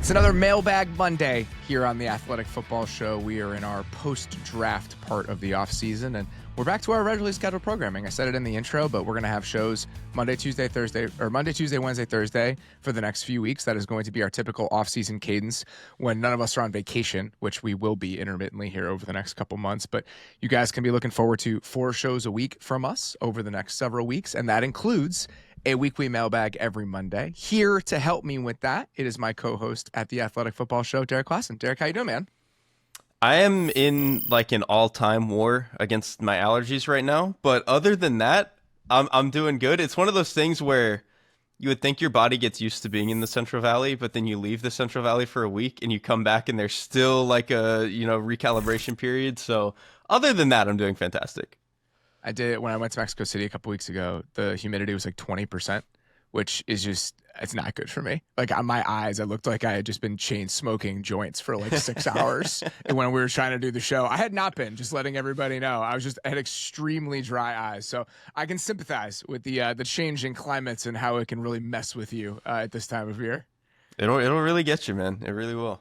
It's another Mailbag Monday here on the Athletic Football Show. We are in our post-draft part of the offseason, and we're back to our regularly scheduled programming. I said it in the intro, but we're going to have shows Monday, Tuesday, Wednesday, Thursday for the next few weeks. That is going to be our typical offseason cadence when none of us are on vacation, which we will be intermittently here over the next couple months. But you guys can be looking forward to 4 shows a week from us over the next several weeks, and that includes a weekly mailbag every Monday. Here to help me with that, it is my co-host at the Athletic Football Show, Derrik Klassen. Derrik, how you doing, man? I am in like an all-time war against my allergies right now, but other than that, I'm doing good. It's one of those things where you would think your body gets used to being in the Central Valley, but then you leave the Central Valley for a week and you come back and there's still like a, recalibration period. So other than that, I'm doing fantastic. I did it when I went to Mexico City a couple weeks ago. The humidity was like 20%, which is just, it's not good for me. Like on my eyes, I looked like I had just been chain smoking joints for like 6 hours. And when we were trying to do the show, I had not been, just letting everybody know. I had extremely dry eyes. So I can sympathize with the changing climates and how it can really mess with you at this time of year. It'll really get you, man. It really will.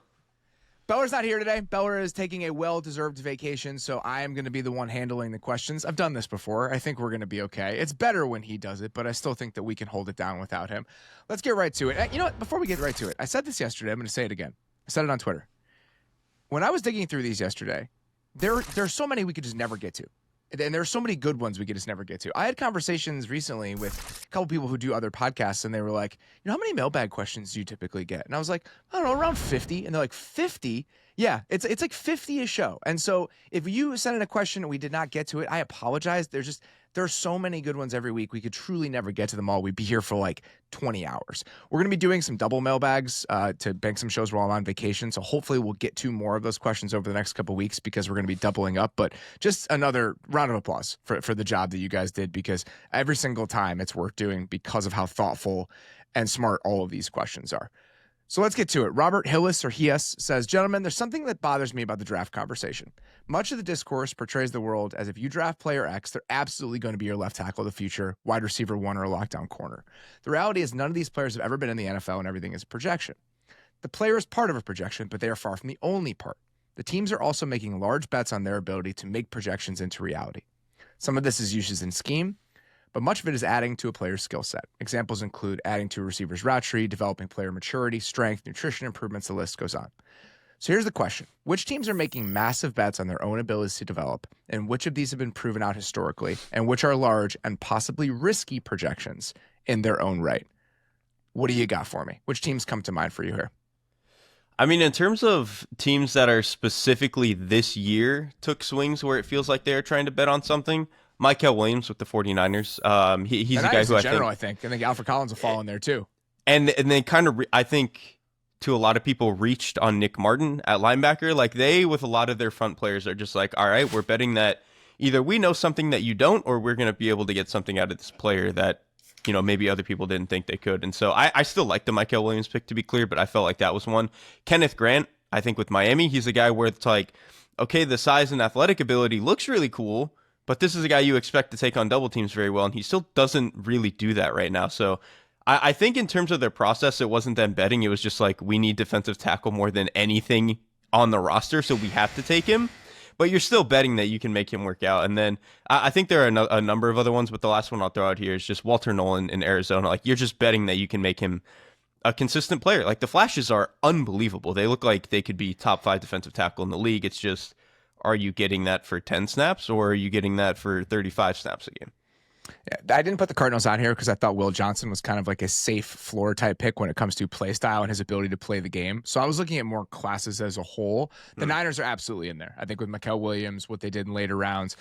Beller's not here today. Beller is taking a well-deserved vacation, so I am going to be the one handling the questions. I've done this before. I think we're going to be okay. It's better when he does it, but I still think that we can hold it down without him. Let's get right to it. You know what? Before we get right to it, I said this yesterday. I'm going to say it again. I said it on Twitter. When I was digging through these yesterday, there's so many we could just never get to. And there's so many good ones we could just never get to. I had conversations recently with a couple people who do other podcasts, and they were like, how many mailbag questions do you typically get? And I was like, I don't know, around 50. And they're like, 50? Yeah, it's like 50 a show. And so if you sent in a question and we did not get to it, I apologize. There's so many good ones every week. We could truly never get to them all. We'd be here for like 20 hours. We're going to be doing some double mailbags to bank some shows while I'm on vacation. So hopefully we'll get to more of those questions over the next couple of weeks because we're going to be doubling up. But just another round of applause for the job that you guys did, because every single time it's worth doing because of how thoughtful and smart all of these questions are. So let's get to it. Robert Hillis, or Hias, says, gentlemen, there's something that bothers me about the draft conversation. Much of the discourse portrays the world as if you draft player X, they're absolutely going to be your left tackle of the future, wide receiver 1, or a lockdown corner. The reality is none of these players have ever been in the NFL, and everything is projection. The player is part of a projection, but they are far from the only part. The teams are also making large bets on their ability to make projections into reality. Some of this is used in scheme, but much of it is adding to a player's skill set. Examples include adding to a receiver's route tree, developing player maturity, strength, nutrition improvements, the list goes on. So here's the question. Which teams are making massive bets on their own abilities to develop, and which of these have been proven out historically, and which are large and possibly risky projections in their own right? What do you got for me? Which teams come to mind for you here? I mean, in terms of teams that are specifically this year took swings where it feels like they're trying to bet on something, Michael Williams with the 49ers. He's a guy who I think Alfred Collins will fall in there too. And they kind of, I think, to a lot of people, reached on Nick Martin at linebacker. Like they, with a lot of their front players, are just like, all right, we're betting that either we know something that you don't, or we're going to be able to get something out of this player that, maybe other people didn't think they could. And so I still like the Michael Williams pick, to be clear, but I felt like that was one. Kenneth Grant, I think with Miami, he's a guy where it's like, okay, the size and athletic ability looks really cool, but this is a guy you expect to take on double teams very well, and he still doesn't really do that right now. So I think in terms of their process, it wasn't them betting. It was just like, we need defensive tackle more than anything on the roster, so we have to take him. But you're still betting that you can make him work out. And then I think there are a number of other ones, but the last one I'll throw out here is just Walter Nolan in Arizona. Like, you're just betting that you can make him a consistent player. Like, the flashes are unbelievable. They look like they could be top 5 defensive tackle in the league. It's just, are you getting that for 10 snaps, or are you getting that for 35 snaps a game? Yeah, I didn't put the Cardinals on here because I thought Will Johnson was kind of like a safe floor type pick when it comes to play style and his ability to play the game. So I was looking at more classes as a whole. The Niners are absolutely in there. I think with Michael Williams, what they did in later rounds,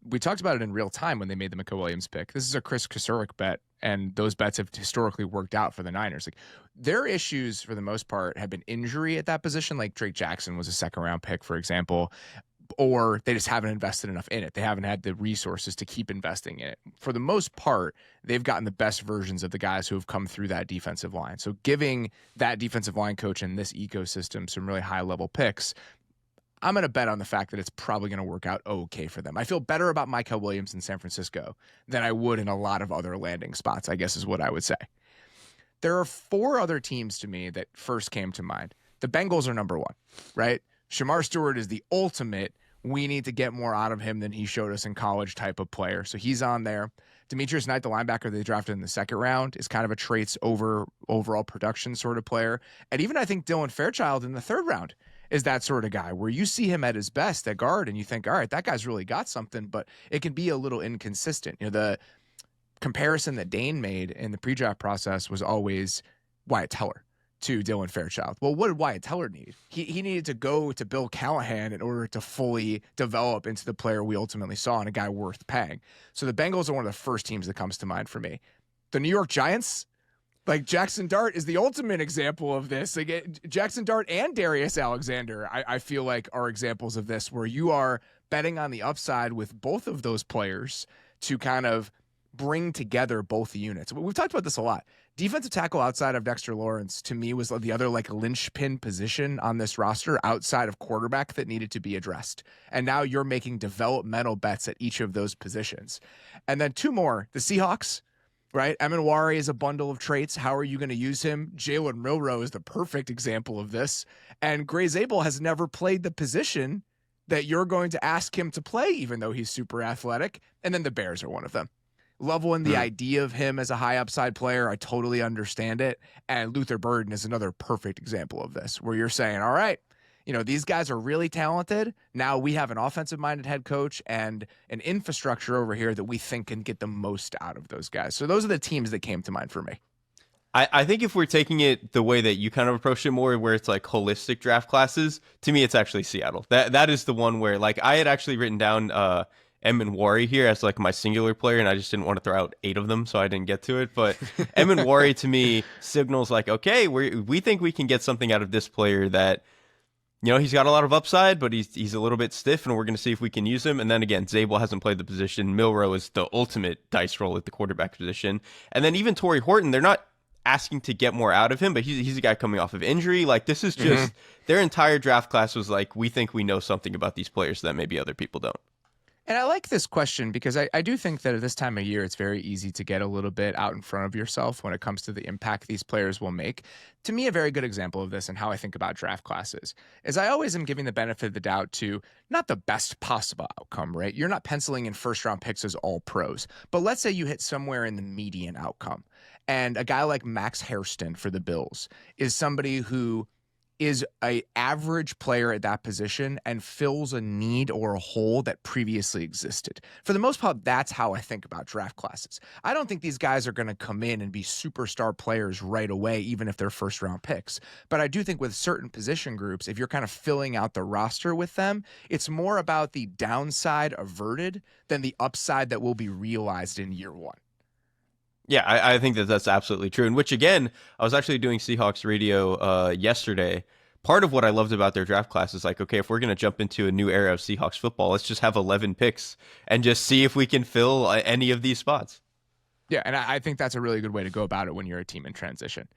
we talked about it in real time when they made the Michael Williams pick. This is a Chris Kasurek bet, and those bets have historically worked out for the Niners. Like, their issues for the most part have been injury at that position. Like Drake Jackson was a second round pick, for example. Or they just haven't invested enough in it. They haven't had the resources to keep investing in it. For the most part, they've gotten the best versions of the guys who have come through that defensive line. So giving that defensive line coach in this ecosystem some really high-level picks, I'm going to bet on the fact that it's probably going to work out okay for them. I feel better about Michael Williams in San Francisco than I would in a lot of other landing spots, I guess is what I would say. There are 4 other teams to me that first came to mind. The Bengals are number one, right? Shamar Stewart is the ultimate, we need to get more out of him than he showed us in college type of player. So he's on there. Demetrius Knight, the linebacker they drafted in the second round, is kind of a traits over overall production sort of player. And even I think Dylan Fairchild in the third round is that sort of guy where you see him at his best at guard and you think, all right, that guy's really got something, but it can be a little inconsistent. The comparison that Dane made in the pre-draft process was always Wyatt Teller to Dylan Fairchild. Well, what did Wyatt Teller need? He needed to go to Bill Callahan in order to fully develop into the player we ultimately saw and a guy worth paying. So the Bengals are one of the first teams that comes to mind for me. The New York Giants, like Jackson Dart is the ultimate example of this. Like Jackson Dart and Darius Alexander, I feel like are examples of this where you are betting on the upside with both of those players to kind of bring together both the units. We've talked about this a lot. Defensive tackle outside of Dexter Lawrence, to me, was the other like linchpin position on this roster outside of quarterback that needed to be addressed. And now you're making developmental bets at each of those positions. And then two more, the Seahawks, right? Eminwari is a bundle of traits. How are you going to use him? Jalen Milroe is the perfect example of this. And Gray Zabel has never played the position that you're going to ask him to play, even though he's super athletic. And then the Bears are one of them. Leveling the idea of him as a high upside player, I totally understand it. And Luther Burden is another perfect example of this, where you're saying, all right, these guys are really talented. Now we have an offensive-minded head coach and an infrastructure over here that we think can get the most out of those guys. So those are the teams that came to mind for me. I think if we're taking it the way that you kind of approach it more, where it's like holistic draft classes, to me, it's actually Seattle. That is the one where, like, I had actually written down Eminwari here as like my singular player, and I just didn't want to throw out 8 of them, so I didn't get to it. But Eminwari to me signals like, okay, we think we can get something out of this player that, he's got a lot of upside, but he's a little bit stiff, and we're going to see if we can use him. And then again, Zabel hasn't played the position. Milroe is the ultimate dice roll at the quarterback position. And then even Torrey Horton, they're not asking to get more out of him, but he's a guy coming off of injury. Like, this is just their entire draft class was like, we think we know something about these players that maybe other people don't. And I like this question because I do think that at this time of year, it's very easy to get a little bit out in front of yourself when it comes to the impact these players will make. To me, a very good example of this and how I think about draft classes is I always am giving the benefit of the doubt to not the best possible outcome, right? You're not penciling in first-round picks as all pros. But let's say you hit somewhere in the median outcome. And a guy like Max Hairston for the Bills is somebody who is a average player at that position and fills a need or a hole that previously existed. For the most part, that's how I think about draft classes. I don't think these guys are going to come in and be superstar players right away, even if they're first round picks. But I do think with certain position groups, if you're kind of filling out the roster with them, it's more about the downside averted than the upside that will be realized in year one. Yeah, I think that's absolutely true. And which, again, I was actually doing Seahawks radio yesterday. Part of what I loved about their draft class is like, okay, if we're going to jump into a new era of Seahawks football, let's just have 11 picks and just see if we can fill any of these spots. Yeah, and I think that's a really good way to go about it when you're a team in transition.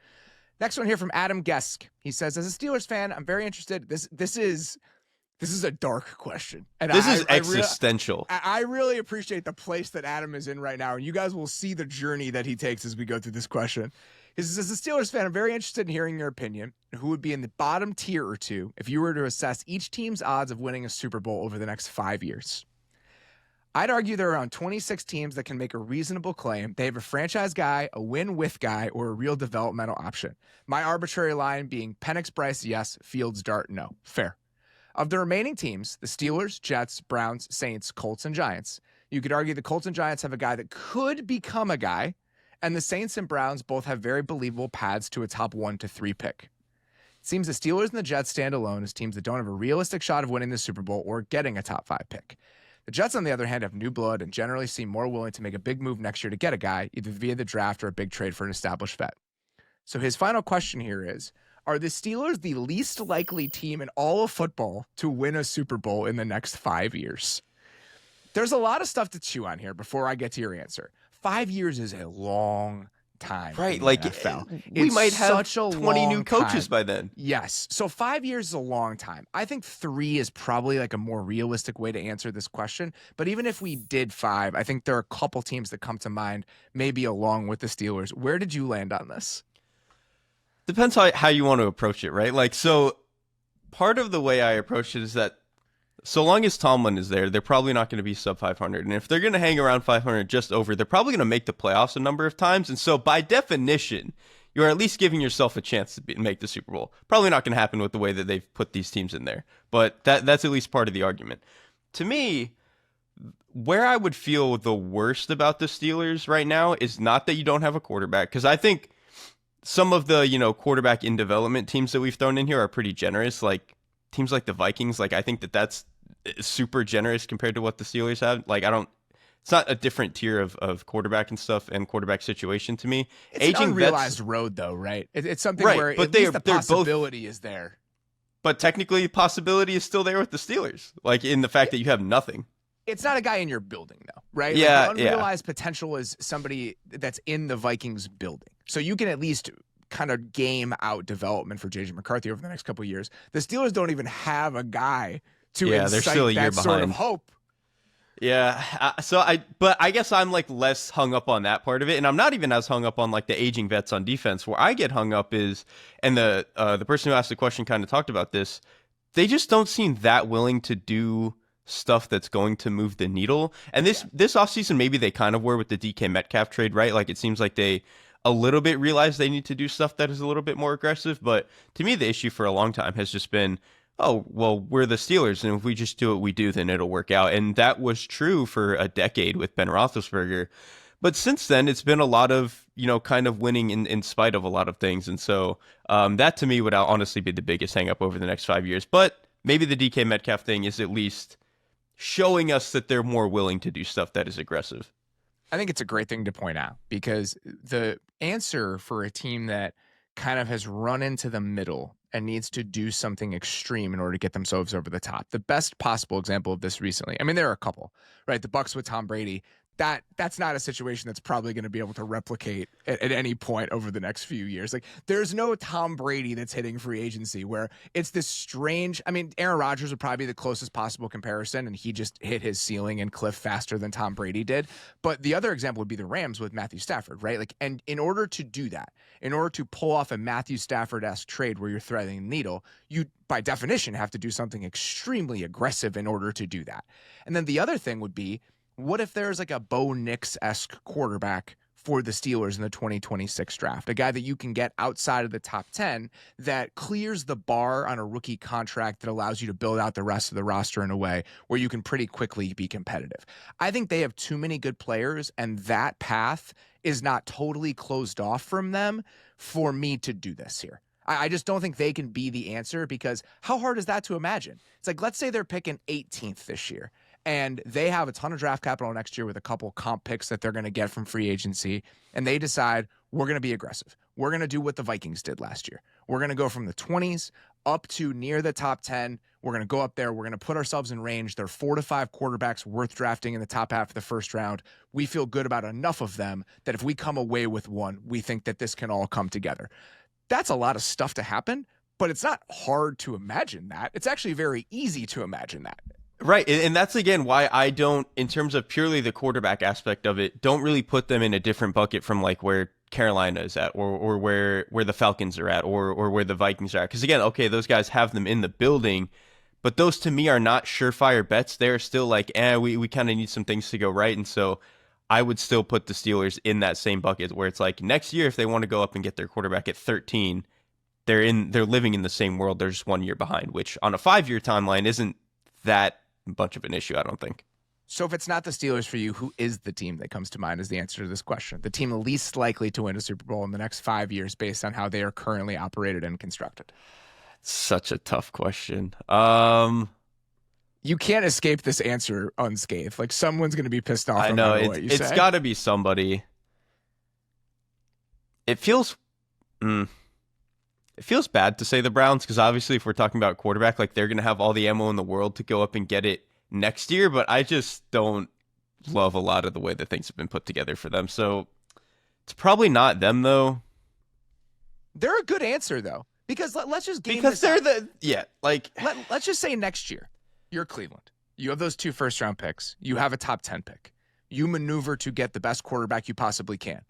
Next one here from Adam Gesk. He says, as a Steelers fan, I'm very interested. This is a dark question. And this is existential. I really appreciate the place that Adam is in right now, and you guys will see the journey that he takes as we go through this question. He says, as a Steelers fan, I'm very interested in hearing your opinion. Who would be in the bottom tier or two if you were to assess each team's odds of winning a Super Bowl over the next 5 years? I'd argue there are around 26 teams that can make a reasonable claim. They have a franchise guy, a win-with guy, or a real developmental option. My arbitrary line being Penix, Bryce, yes, Fields, Dart, no. Fair. Of the remaining teams, the Steelers, Jets, Browns, Saints, Colts, and Giants, you could argue the Colts and Giants have a guy that could become a guy, and the Saints and Browns both have very believable paths to a top 1 to 3 pick. It seems the Steelers and the Jets stand alone as teams that don't have a realistic shot of winning the Super Bowl or getting a top 5 pick. The Jets, on the other hand, have new blood and generally seem more willing to make a big move next year to get a guy, either via the draft or a big trade for an established vet. So his final question here is, are the Steelers the least likely team in all of football to win a Super Bowl in the next 5 years? There's a lot of stuff to chew on here before I get to your answer. 5 years is a long time. Right, like NFL. We might have 20 new coaches by then. Yes. So 5 years is a long time. I think 3 is probably like a more realistic way to answer this question. But even if we did 5, I think there are a couple teams that come to mind, maybe along with the Steelers. Where did you land on this? depends how you want to approach it, right? Like, so part of the way I approach it is that so long as Tomlin is there, they're probably not going to be sub 500. And if they're going to hang around 500 just over, they're probably going to make the playoffs a number of times. And so by definition, you're at least giving yourself a chance to make the Super Bowl. Probably not going to happen with the way that they've put these teams in there. But that's at least part of the argument. To me, where I would feel the worst about the Steelers right now is not that you don't have a quarterback, because I think some of the, quarterback in development teams that we've thrown in here are pretty generous. Like teams like the Vikings, like I think that's super generous compared to what the Steelers have. Like it's not a different tier of quarterback and stuff and quarterback situation to me. It's an unrealized road though, right? It's something right, where but at least the possibility is there. But technically the possibility is still there with the Steelers, like in the fact that you have nothing. It's not a guy in your building, though, right? Yeah, like the unrealized potential is somebody that's in the Vikings building. So you can at least kind of game out development for J.J. McCarthy over the next couple of years. The Steelers don't even have a guy to incite they're still a year that behind. sort of hope. Yeah, but I guess I'm like less hung up on that part of it, and I'm not even as hung up on like the aging vets on defense. Where I get hung up is, and the person who asked the question kind of talked about this, they just don't seem that willing to do stuff that's going to move the needle. And this offseason, maybe they kind of were with the DK Metcalf trade, right? Like it seems like they a little bit realize they need to do stuff that is a little bit more aggressive. But to me, the issue for a long time has just been, oh, well, we're the Steelers, and if we just do what we do, then it'll work out. And that was true for a decade with Ben Roethlisberger. But since then, it's been a lot of, kind of winning in spite of a lot of things. And so that to me would honestly be the biggest hang up over the next 5 years. But maybe the DK Metcalf thing is at least showing us that they're more willing to do stuff that is aggressive. I think it's a great thing to point out, because the answer for a team that kind of has run into the middle and needs to do something extreme in order to get themselves over the top. The best possible example of this recently, I mean, there are a couple, right? The Bucs with Tom Brady, that's not a situation that's probably going to be able to replicate at any point over the next few years. Like, there's no Tom Brady that's hitting free agency where it's this strange, I mean, Aaron Rodgers would probably be the closest possible comparison, and he just hit his ceiling and cliff faster than Tom Brady did. But the other example would be the Rams with Matthew Stafford, right? Like, and in order to do that, in order to pull off a Matthew Stafford-esque trade where you're threading the needle, you by definition have to do something extremely aggressive in order to do that. And then the other thing would be, what if there's like a Bo Nix-esque quarterback for the Steelers in the 2026 draft? A guy that you can get outside of the top 10 that clears the bar on a rookie contract that allows you to build out the rest of the roster in a way where you can pretty quickly be competitive. I think they have too many good players, and that path is not totally closed off from them for me to do this here. I just don't think they can be the answer, because how hard is that to imagine? It's like, let's say they're picking 18th this year, and they have a ton of draft capital next year with a couple comp picks that they're going to get from free agency, and they decide, we're going to be aggressive. We're going to do what the Vikings did last year. We're going to go from the 20s up to near the top 10. We're going to go up there. We're going to put ourselves in range. There are 4 to 5 quarterbacks worth drafting in the top half of the first round. We feel good about enough of them that if we come away with one, we think that this can all come together. That's a lot of stuff to happen, but it's not hard to imagine that. It's actually very easy to imagine that. Right, and that's, again, why I don't, in terms of purely the quarterback aspect of it, don't really put them in a different bucket from, like, where Carolina is at or where the Falcons are at or where the Vikings are at. Because, again, okay, those guys have them in the building, but those, to me, are not surefire bets. They're still like, we kind of need some things to go right, and so I would still put the Steelers in that same bucket where it's like, next year, if they want to go up and get their quarterback at 13, they're living in the same world. They're just 1 year behind, which on a 5-year timeline isn't that much of an issue, I don't think. So if it's not the Steelers for you, who is the team that comes to mind as the answer to this question? The team least likely to win a Super Bowl in the next 5 years based on how they are currently operated and constructed? Such a tough question. You can't escape this answer unscathed. Like, someone's going to be pissed off. I know, it's got to be somebody. It feels bad to say the Browns, because obviously if we're talking about quarterback, like, they're going to have all the ammo in the world to go up and get it next year, but I just don't love a lot of the way that things have been put together for them. So it's probably not them, though. They're a good answer, though, because let's just game because this they're out. Let's just say next year you're Cleveland. You have those 2 first-round picks. You have a top 10 pick. You maneuver to get the best quarterback you possibly can.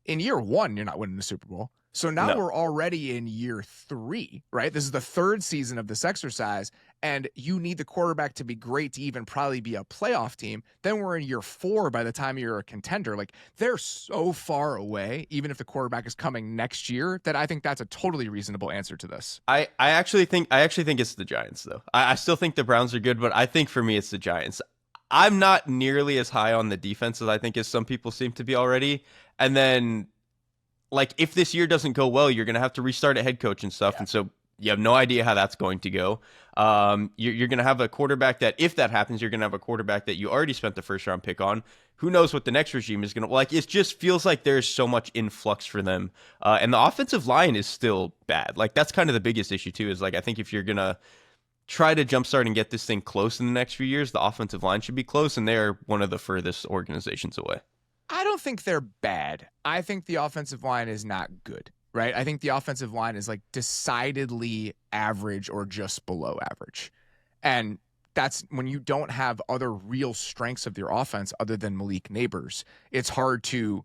In year 1, you're not winning the Super Bowl. So now No. we're already in year 3, right? This is the 3rd season of this exercise, and you need the quarterback to be great to even probably be a playoff team. Then we're in year 4 by the time you're a contender. Like, they're so far away, even if the quarterback is coming next year, that I think that's a totally reasonable answer to this. I actually think it's the Giants, though. I still think the Browns are good, but I think for me it's the Giants. I'm not nearly as high on the defense as I think as some people seem to be already. And then, like, if this year doesn't go well, you're going to have to restart a head coach and stuff. Yeah. And so you have no idea how that's going to go. You're going to have a quarterback that, if that happens, you're going to have a quarterback that you already spent the first round pick on. Who knows what the next regime is going to like? It just feels like there's so much influx for them. And the offensive line is still bad. Like, that's kind of the biggest issue too, is like, I think if you're going to try to jumpstart and get this thing close in the next few years, the offensive line should be close, and they're one of the furthest organizations away. I don't think they're bad. I think the offensive line is not good, right? I think the offensive line is like decidedly average or just below average. And that's when you don't have other real strengths of your offense other than Malik Neighbors. It's hard to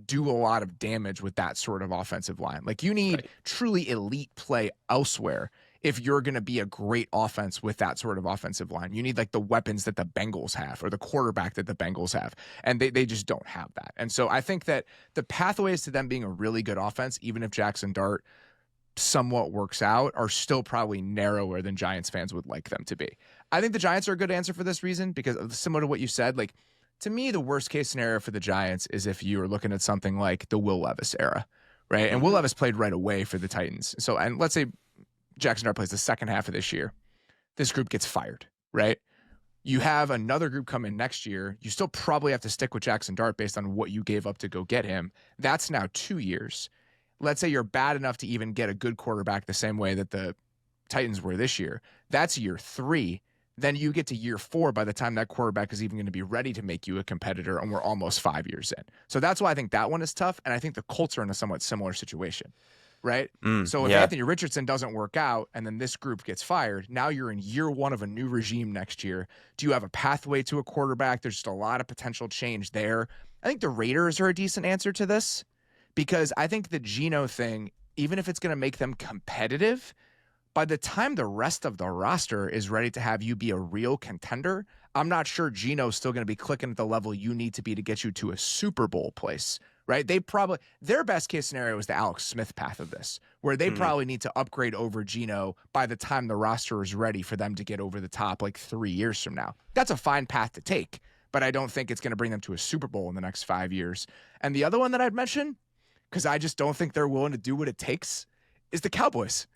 do a lot of damage with that sort of offensive line. Like, you need truly elite play elsewhere if you're going to be a great offense with that sort of offensive line. You need like the weapons that the Bengals have, or the quarterback that the Bengals have, and they just don't have that. And so I think that the pathways to them being a really good offense, even if Jackson Dart somewhat works out, are still probably narrower than Giants fans would like them to be. I think the Giants are a good answer for this reason, because similar to what you said, like, to me, the worst case scenario for the Giants is if you were looking at something like the Will Levis era, right? And Will Levis played right away for the Titans. So, and let's say Jackson Dart plays the second half of this year. This group gets fired, right? You have another group come in next year. You still probably have to stick with Jackson Dart based on what you gave up to go get him. That's now 2 years. Let's say you're bad enough to even get a good quarterback the same way that the Titans were this year. That's year 3. Then you get to year 4 by the time that quarterback is even going to be ready to make you a competitor, and we're almost 5 years in. So that's why I think that one is tough, and I think the Colts are in a somewhat similar situation, right? So if Anthony Richardson doesn't work out and then this group gets fired, now you're in year 1 of a new regime next year. Do you have a pathway to a quarterback? There's just a lot of potential change there. I think the Raiders are a decent answer to this, because I think the Geno thing, even if it's going to make them competitive, by the time the rest of the roster is ready to have you be a real contender, I'm not sure Geno's still going to be clicking at the level you need to be to get you to a Super Bowl place, right? Their best case scenario is the Alex Smith path of this, where they probably need to upgrade over Geno by the time the roster is ready for them to get over the top like 3 years from now. That's a fine path to take, but I don't think it's going to bring them to a Super Bowl in the next 5 years. And the other one that I'd mention, because I just don't think they're willing to do what it takes, is the Cowboys.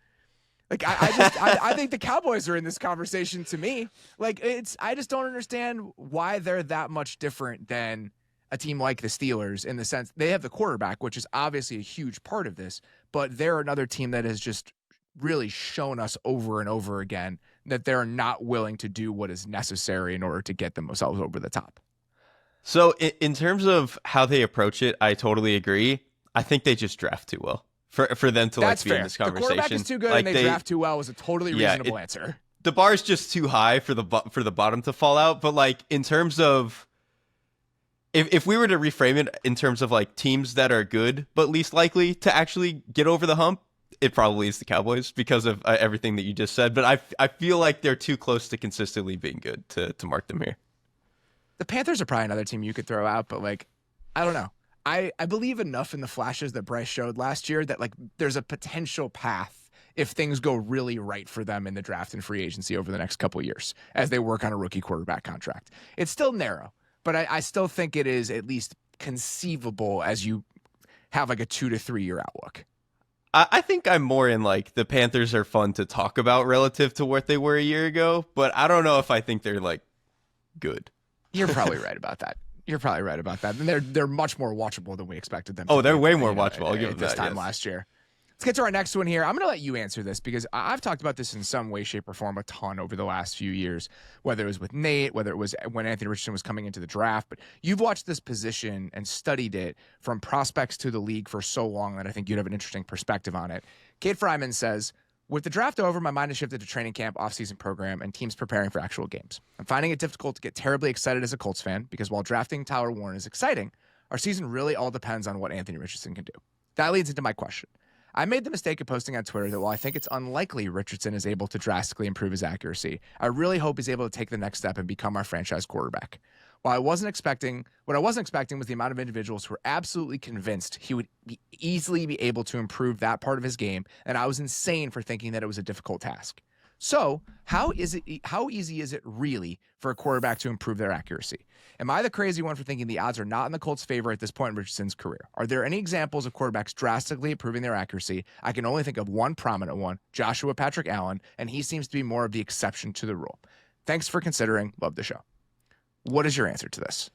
Like, I think the Cowboys are in this conversation to me. Like, I just don't understand why they're that much different than a team like the Steelers, in the sense they have the quarterback, which is obviously a huge part of this, but they're another team that has just really shown us over and over again that they're not willing to do what is necessary in order to get themselves over the top. So in terms of how they approach it, I totally agree. I think they just draft too well. For them to That's be fair. in this conversation. The quarterback is too good, like, and they draft too well is a totally reasonable answer. The bar is just too high for the bottom to fall out. But like, in terms of, if we were to reframe it in terms of like teams that are good but least likely to actually get over the hump, it probably is the Cowboys, because of everything that you just said. But I feel like they're too close to consistently being good to mark them here. The Panthers are probably another team you could throw out, but like, I don't know. I believe enough in the flashes that Bryce showed last year that like there's a potential path if things go really right for them in the draft and free agency over the next couple of years as they work on a rookie quarterback contract. It's still narrow, but I still think it is at least conceivable as you have like a 2 to 3 year outlook. I think I'm more in like the Panthers are fun to talk about relative to what they were a year ago, but I don't know if I think they're like good. You're probably right about that. You're probably right about that. And they're much more watchable than we expected them to be. Oh, they're way more watchable. I'll give them this that, time yes. last year. Let's get to our next one here. I'm going to let you answer this because I've talked about this in some way, shape, or form a ton over the last few years, whether it was with Nate, whether it was when Anthony Richardson was coming into the draft. But you've watched this position and studied it from prospects to the league for so long that I think you'd have an interesting perspective on it. Kate Fryman says, with the draft over, my mind has shifted to training camp, off-season program, and teams preparing for actual games. I'm finding it difficult to get terribly excited as a Colts fan because while drafting Tyler Warren is exciting, our season really all depends on what Anthony Richardson can do. That leads into my question. I made the mistake of posting on Twitter that while I think it's unlikely Richardson is able to drastically improve his accuracy, I really hope he's able to take the next step and become our franchise quarterback. What I wasn't expecting was the amount of individuals who were absolutely convinced he would easily be able to improve that part of his game, and I was insane for thinking that it was a difficult task. So, how easy is it really for a quarterback to improve their accuracy? Am I the crazy one for thinking the odds are not in the Colts' favor at this point in Richardson's career? Are there any examples of quarterbacks drastically improving their accuracy? I can only think of one prominent one, Joshua Patrick Allen, and he seems to be more of the exception to the rule. Thanks for considering. Love the show. What is your answer to this?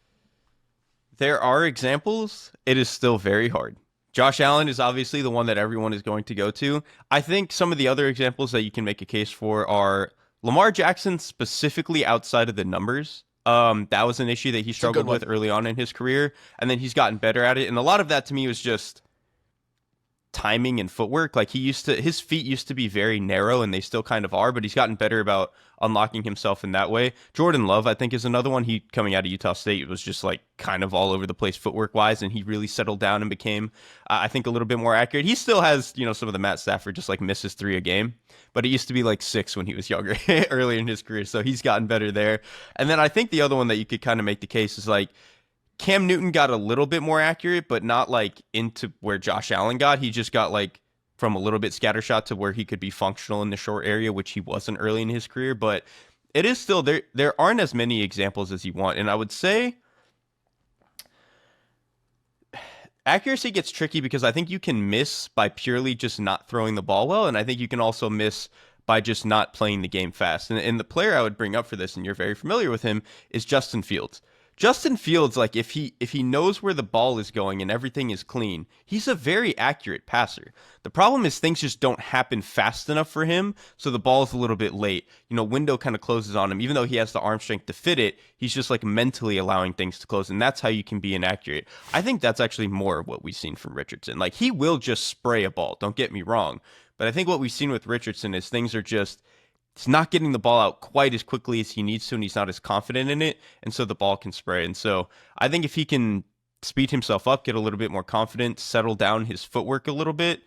There are examples. It is still very hard. Josh Allen is obviously the one that everyone is going to go to. I think some of the other examples that you can make a case for are Lamar Jackson, specifically outside of the numbers. That was an issue that he struggled with early on in his career, and then he's gotten better at it. And a lot of that to me was just timing and footwork. Like his feet used to be very narrow, and they still kind of are, but he's gotten better about unlocking himself in that way. Jordan Love, I think, is another one. He, coming out of Utah State, was just like kind of all over the place footwork wise, and he really settled down and became, I think, a little bit more accurate. He still has, some of the Matt Stafford just like misses 3 a game, but it used to be like 6 when he was younger, earlier in his career. So he's gotten better there. And then I think the other one that you could kind of make the case is like Cam Newton got a little bit more accurate, but not like into where Josh Allen got. He just got like from a little bit scattershot to where he could be functional in the short area, which he wasn't early in his career. But it is still there. There aren't as many examples as you want. And I would say accuracy gets tricky because I think you can miss by purely just not throwing the ball well. And I think you can also miss by just not playing the game fast. And the player I would bring up for this, and you're very familiar with him, is Justin Fields. Justin Fields, like if he knows where the ball is going and everything is clean, he's a very accurate passer. The problem is things just don't happen fast enough for him, so the ball is a little bit late. Window kind of closes on him. Even though he has the arm strength to fit it, he's just like mentally allowing things to close, and that's how you can be inaccurate. I think that's actually more of what we've seen from Richardson. Like he will just spray a ball, don't get me wrong, but I think what we've seen with Richardson is things are just, he's not getting the ball out quite as quickly as he needs to, and he's not as confident in it, and so the ball can spray. And so I think if he can speed himself up, get a little bit more confident, settle down his footwork a little bit,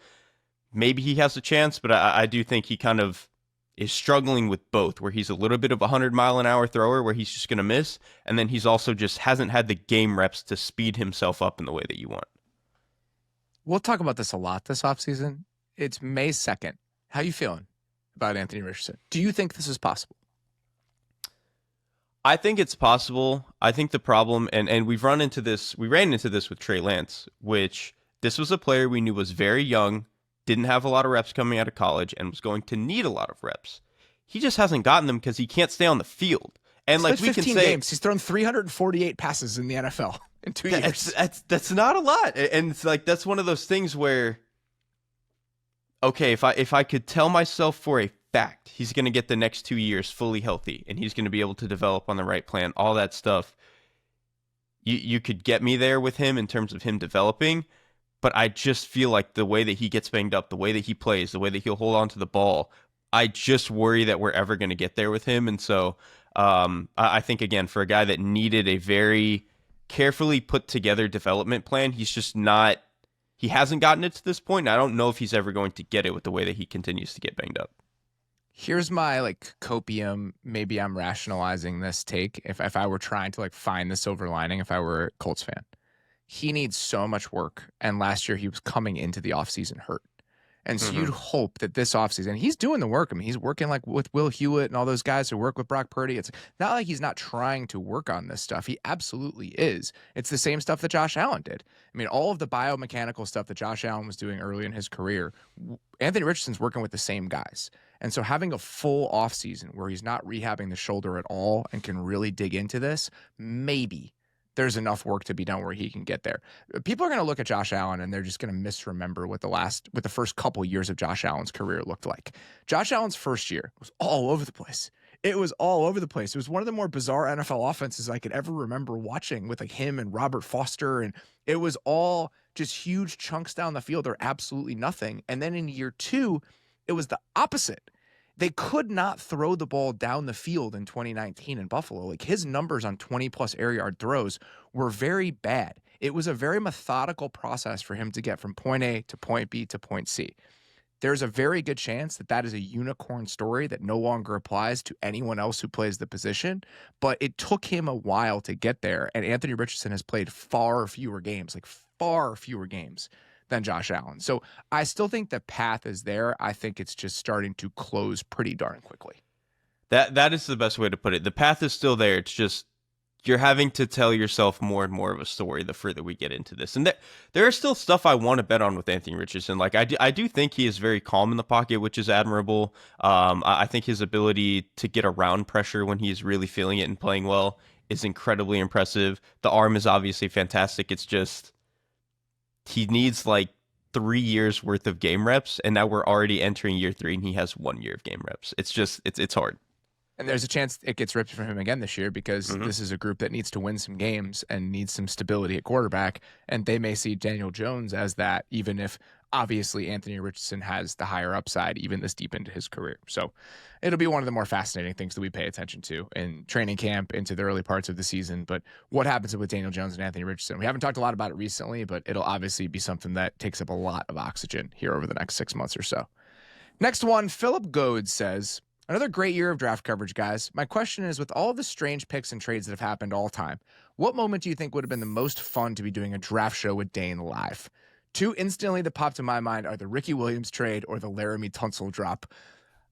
maybe he has a chance. But I do think he kind of is struggling with both, where he's a little bit of a 100-mile-an-hour thrower where he's just going to miss, and then he's also just hasn't had the game reps to speed himself up in the way that you want. We'll talk about this a lot this offseason. It's May 2nd. How you feeling about Anthony Richardson? Do you think this is possible? I think it's possible. I think the problem, and we ran into this with Trey Lance, which this was a player we knew was very young, didn't have a lot of reps coming out of college, and was going to need a lot of reps. He just hasn't gotten them because he can't stay on the field. And like we can say, games. He's thrown 348 passes in the NFL in 2 years. That's not a lot. And it's like, that's one of those things where, okay, if I could tell myself for a fact he's going to get the next 2 years fully healthy and he's going to be able to develop on the right plan, all that stuff, you could get me there with him in terms of him developing. But I just feel like the way that he gets banged up, the way that he plays, the way that he'll hold on to the ball, I just worry that we're ever going to get there with him. And so I think, again, for a guy that needed a very carefully put together development plan, he's just not. He hasn't gotten it to this point, and I don't know if he's ever going to get it with the way that he continues to get banged up. Here's my copium. Maybe I'm rationalizing this take. If I were trying to find the silver lining, if I were a Colts fan, he needs so much work. And last year he was coming into the offseason hurt. And so you'd hope that this offseason, he's doing the work. I mean, he's working with Will Hewitt and all those guys who work with Brock Purdy. It's not like he's not trying to work on this stuff. He absolutely is. It's the same stuff that Josh Allen did. I mean, all of the biomechanical stuff that Josh Allen was doing early in his career, Anthony Richardson's working with the same guys. And so having a full offseason where he's not rehabbing the shoulder at all and can really dig into this, maybe there's enough work to be done where he can get there. People are going to look at Josh Allen and they're just going to misremember what the first couple years of Josh Allen's career looked like. Josh Allen's first year was all over the place. It was all over the place. It was one of the more bizarre NFL offenses I could ever remember watching, with him and Robert Foster. And it was all just huge chunks down the field or absolutely nothing. And then in year 2, it was the opposite. They could not throw the ball down the field in 2019 in Buffalo. His numbers on 20-plus air yard throws were very bad. it was a very methodical process for him to get from point A to point B to point C. There's a very good chance that that is a unicorn story that no longer applies to anyone else who plays the position, but it took him a while to get there, and Anthony Richardson has played far fewer games than Josh Allen. So I still think the path is there. I think it's just starting to close pretty darn quickly. That is the best way to put it. The path is still there. It's just you're having to tell yourself more and more of a story the further we get into this. And there is still stuff I want to bet on with Anthony Richardson. Like I do think he is very calm in the pocket, which is admirable. I think his ability to get around pressure when he's really feeling it and playing well is incredibly impressive. The arm is obviously fantastic. It's just he needs like 3 years worth of game reps, and now we're already entering year 3 and he has 1 year of game reps. It's just it's hard. And there's a chance it gets ripped from him again this year because this is a group that needs to win some games and needs some stability at quarterback. And they may see Daniel Jones as that, even if obviously Anthony Richardson has the higher upside, even this deep into his career. So it'll be one of the more fascinating things that we pay attention to in training camp into the early parts of the season. But what happens with Daniel Jones and Anthony Richardson? We haven't talked a lot about it recently, but it'll obviously be something that takes up a lot of oxygen here over the next 6 months or so. Next one, Philip Goad says, another great year of draft coverage, guys. My question is, with all of the strange picks and trades that have happened all time, what moment do you think would have been the most fun to be doing a draft show with Dane live? 2 instantly that pop to my mind are the Ricky Williams trade or the Laramie Tunsil drop.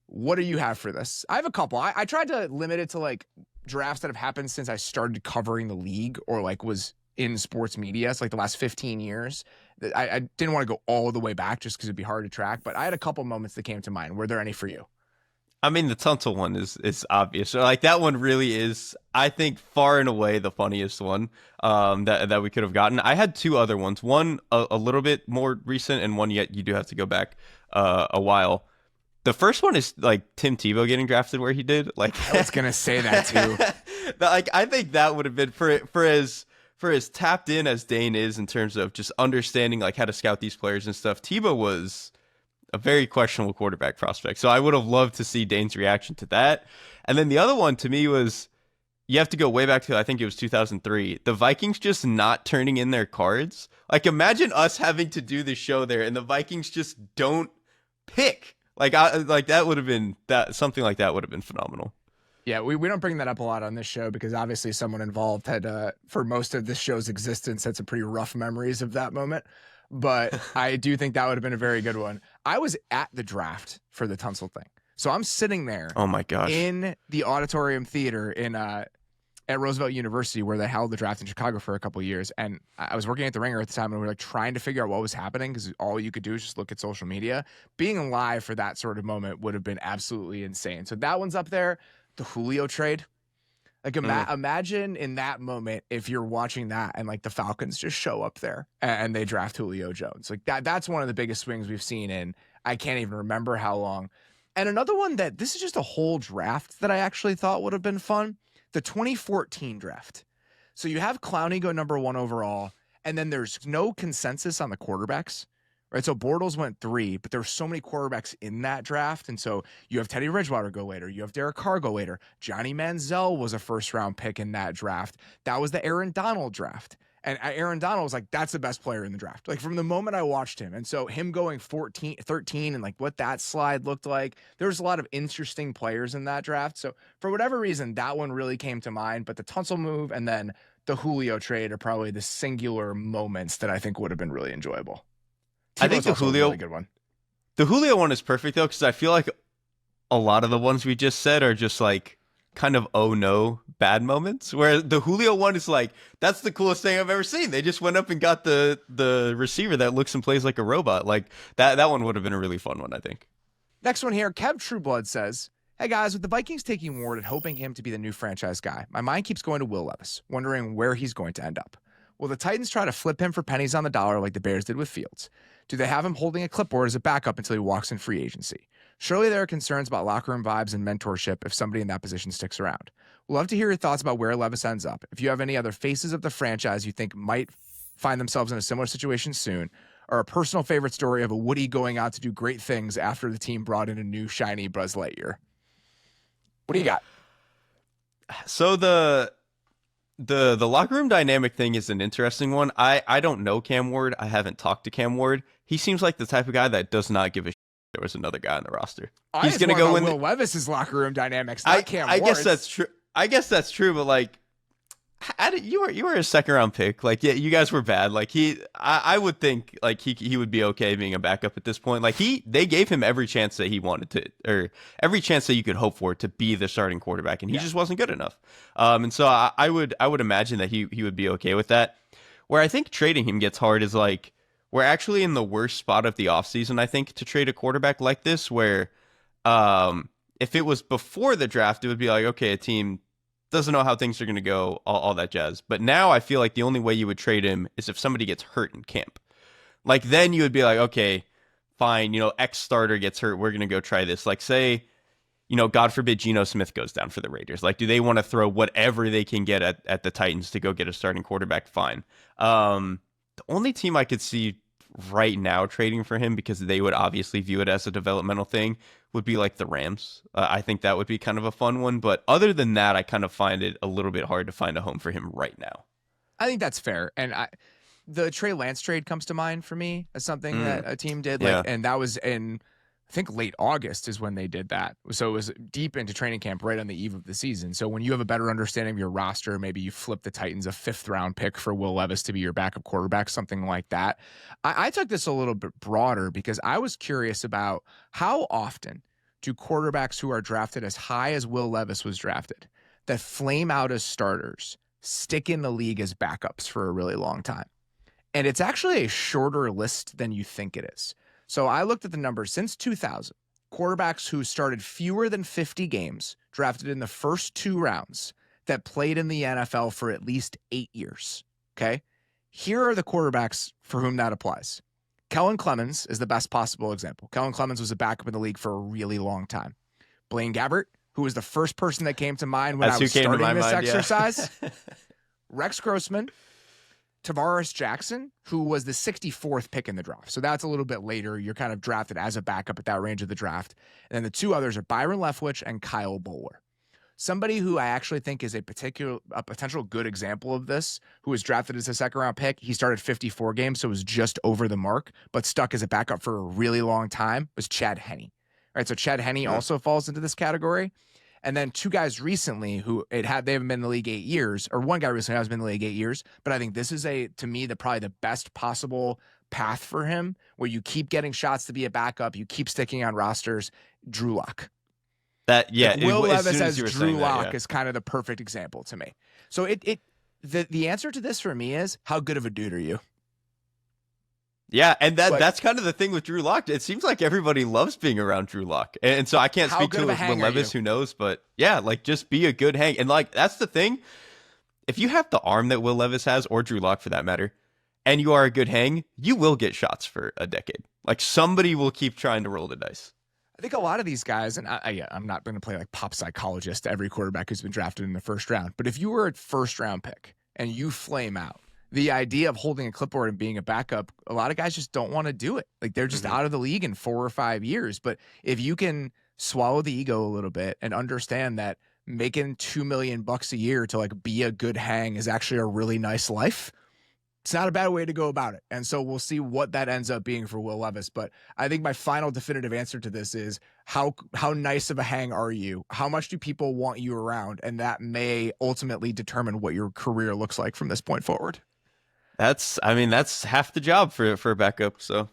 What do you have for this? I have a couple. I tried to limit it to like drafts that have happened since I started covering the league or like was in sports media. It's like the last 15 years. I didn't want to go all the way back just because it'd be hard to track, but I had a couple moments that came to mind. Were there any for you? I mean, the Tunsil one is obvious. Like that one really is, I think, far and away the funniest one that we could have gotten. I had 2 other ones. One a little bit more recent, and one yet you do have to go back a while. The first one is like Tim Tebow getting drafted where he did. Like I was gonna say that too. Like I think that would have been for as tapped in as Dane is in terms of just understanding like how to scout these players and stuff. Tebow was a very questionable quarterback prospect. So I would have loved to see Dane's reaction to that. And then the other one to me was, you have to go way back to, I think it was 2003. The Vikings just not turning in their cards. Like imagine us having to do the show there and the Vikings just don't pick. Like that would have been something like that would have been phenomenal. Yeah, we don't bring that up a lot on this show because obviously someone involved had, for most of this show's existence, had some pretty rough memories of that moment. But I do think that would have been a very good one. I was at the draft for the Tunsil thing. So I'm sitting there. Oh my gosh. In the auditorium theater at Roosevelt University where they held the draft in Chicago for a couple of years. And I was working at the Ringer at the time and we were like trying to figure out what was happening because all you could do is just look at social media. Being live for that sort of moment would have been absolutely insane. So that one's up there. The Julio trade. Like imagine in that moment if you're watching that and like the Falcons just show up there and they draft Julio Jones. Like that's one of the biggest swings we've seen in I can't even remember how long. And another one that this is just a whole draft that I actually thought would have been fun, the 2014 draft. So you have Clowney go number 1 overall, and then there's no consensus on the quarterbacks. Right, so Bortles went 3, but there were so many quarterbacks in that draft, and so you have Teddy Bridgewater go later, you have Derek Carr go later. Johnny Manziel was a first-round pick in that draft. That was the Aaron Donald draft, and Aaron Donald was like, that's the best player in the draft. Like from the moment I watched him, and so him going 13, and like what that slide looked like, there was a lot of interesting players in that draft. So for whatever reason, that one really came to mind. But the Tunsil move and then the Julio trade are probably the singular moments that I think would have been really enjoyable. I think the Julio, really good one. The Julio one is perfect though, because I feel like a lot of the ones we just said are just like kind of oh no bad moments. Where the Julio one is like, that's the coolest thing I've ever seen. They just went up and got the receiver that looks and plays like a robot. Like that one would have been a really fun one, I think. Next one here, Kev Trueblood says, hey guys, with the Vikings taking Ward and hoping him to be the new franchise guy, my mind keeps going to Will Levis, wondering where he's going to end up. Will the Titans try to flip him for pennies on the dollar like the Bears did with Fields? Do they have him holding a clipboard as a backup until he walks in free agency? Surely there are concerns about locker room vibes and mentorship if somebody in that position sticks around. We'd love to hear your thoughts about where Levis ends up. If you have any other faces of the franchise you think might find themselves in a similar situation soon, or a personal favorite story of a Woody going out to do great things after the team brought in a new shiny Buzz Lightyear. What do you got? So the The locker room dynamic thing is an interesting one. I don't know Cam Ward. I haven't talked to Cam Ward. He seems like the type of guy that does not give a shit there was another guy on the roster. I He's just going to more go about in. Will Levis's locker room dynamics, not Cam I Ward's. guess that's true. I guess that's true, but like, you were a second round pick. Like, yeah, you guys were bad. Like I would think like he would be okay being a backup at this point. Like they gave him every chance that he wanted to, or every chance that you could hope for to be the starting quarterback, and he just wasn't good enough. And so I would imagine that he would be okay with that. Where I think trading him gets hard is like we're actually in the worst spot of the offseason, I think, to trade a quarterback like this, where if it was before the draft, it would be like, okay, a team doesn't know how things are going to go, all that jazz. But now I feel like the only way you would trade him is if somebody gets hurt in camp. Like then you would be like, okay, fine, X starter gets hurt, we're going to go try this. Like say, God forbid Geno Smith goes down for the Raiders. Like, do they want to throw whatever they can get at the Titans to go get a starting quarterback? Fine. The only team I could see right now trading for him, because they would obviously view it as a developmental thing, would be like the Rams. I think that would be kind of a fun one. But other than that, I kind of find it a little bit hard to find a home for him right now. I think that's fair. And the Trey Lance trade comes to mind for me as something that a team did. Like, and that was in, I think, late August is when they did that. So it was deep into training camp right on the eve of the season. So when you have a better understanding of your roster, maybe you flip the Titans a 5th round pick for Will Levis to be your backup quarterback, something like that. I took this a little bit broader because I was curious about how often do quarterbacks who are drafted as high as Will Levis was drafted, that flame out as starters, stick in the league as backups for a really long time. And it's actually a shorter list than you think it is. So I looked at the numbers since 2000. Quarterbacks who started fewer than 50 games, drafted in the first 2 rounds, that played in the NFL for at least 8 years. Okay? Here are the quarterbacks for whom that applies. Kellen Clemens is the best possible example. Kellen Clemens was a backup in the league for a really long time. Blaine Gabbert, who was the first person that came to mind when I was starting this exercise. Yeah. Rex Grossman, Tavares Jackson, who was the 64th pick in the draft. So that's a little bit later. You're kind of drafted as a backup at that range of the draft. And then the 2 others are Byron Leftwich and Kyle Bowler. Somebody who I actually think is a potential good example of this, who was drafted as a 2nd-round pick. He started 54 games, so was just over the mark, but stuck as a backup for a really long time, was Chad Henne. All right, so Chad Henne also falls into this category. And then 2 guys recently who they haven't been in the league 8 years, or 1 guy recently has been in the league 8 years, but I think this is to me, probably the best possible path for him, where you keep getting shots to be a backup, you keep sticking on rosters. Drew Lock. Will Levis as Drew Lock is kind of the perfect example to me. So the answer to this for me is, how good of a dude are you? Yeah, and that's kind of the thing with Drew Lock. It seems like everybody loves being around Drew Lock. And so I can't speak to it with Levis, who knows, but yeah, like just be a good hang. And like that's the thing. If you have the arm that Will Levis has, or Drew Lock for that matter, and you are a good hang, you will get shots for a decade. Like somebody will keep trying to roll the dice. I think a lot of these guys, and I'm not going to play like pop psychologist to every quarterback who's been drafted in the 1st round, but if you were a 1st-round pick and you flame out, the idea of holding a clipboard and being a backup, a lot of guys just don't want to do it. Like they're just out of the league in 4 or 5 years. But if you can swallow the ego a little bit and understand that making $2 million a year to like be a good hang is actually a really nice life, it's not a bad way to go about it. And so we'll see what that ends up being for Will Levis. But I think my final definitive answer to this is how nice of a hang are you? How much do people want you around? And that may ultimately determine what your career looks like from this point forward. That's half the job for a backup. So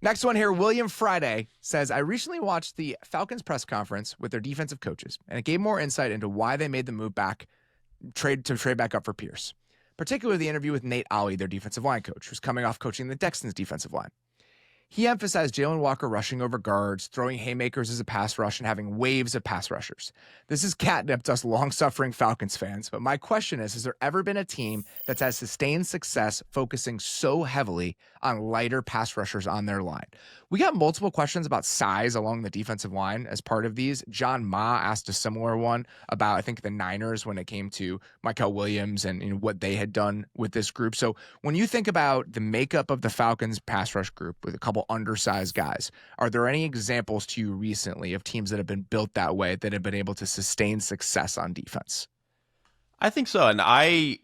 next one here, William Friday says, I recently watched the Falcons press conference with their defensive coaches, and it gave more insight into why they made the move back, trade back up for Pierce. Particularly the interview with Nate Ollie, their defensive line coach, who's coming off coaching the Texans defensive line. He emphasized Jalen Walker rushing over guards, throwing haymakers as a pass rush, and having waves of pass rushers. This is catnip to us long-suffering Falcons fans, but my question is, has there ever been a team that's had sustained success focusing so heavily on lighter pass rushers on their line? We got multiple questions about size along the defensive line as part of these. John Ma asked a similar one about, I think, the Niners when it came to Michael Williams and what they had done with this group. So when you think about the makeup of the Falcons pass rush group with a couple undersized guys, are there any examples to you recently of teams that have been built that way that have been able to sustain success on defense? I think so, and I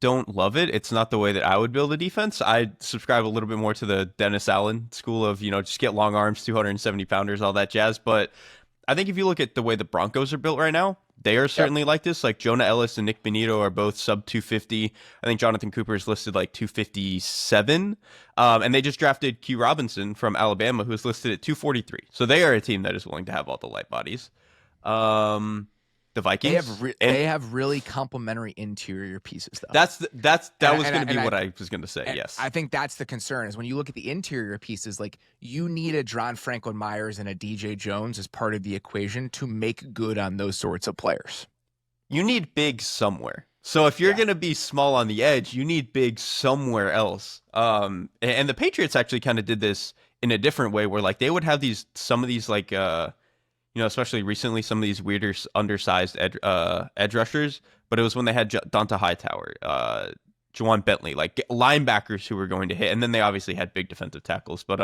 don't love it. It's not the way that I would build a defense. I subscribe a little bit more to the Dennis Allen school of, just get long arms, 270 pounders, all that jazz. But I think if you look at the way the Broncos are built right now, they are certainly like this. Like Jonah Ellis and Nick Benito are both sub 250. I think Jonathan Cooper is listed like 257. And they just drafted Q Robinson from Alabama, who's listed at 243. So they are a team that is willing to have all the light bodies. The Vikings. They have really complementary interior pieces, though. That was going to be what I was going to say. Yes, I think that's the concern is when you look at the interior pieces, like you need a John Franklin Myers and a DJ Jones as part of the equation to make good on those sorts of players. You need big somewhere. So if you're going to be small on the edge, you need big somewhere else. And the Patriots actually kind of did this in a different way, where like they would have some of these like. Especially recently, some of these weirder, undersized edge rushers. But it was when they had Donta Hightower, Juwan Bentley, like linebackers who were going to hit. And then they obviously had big defensive tackles. But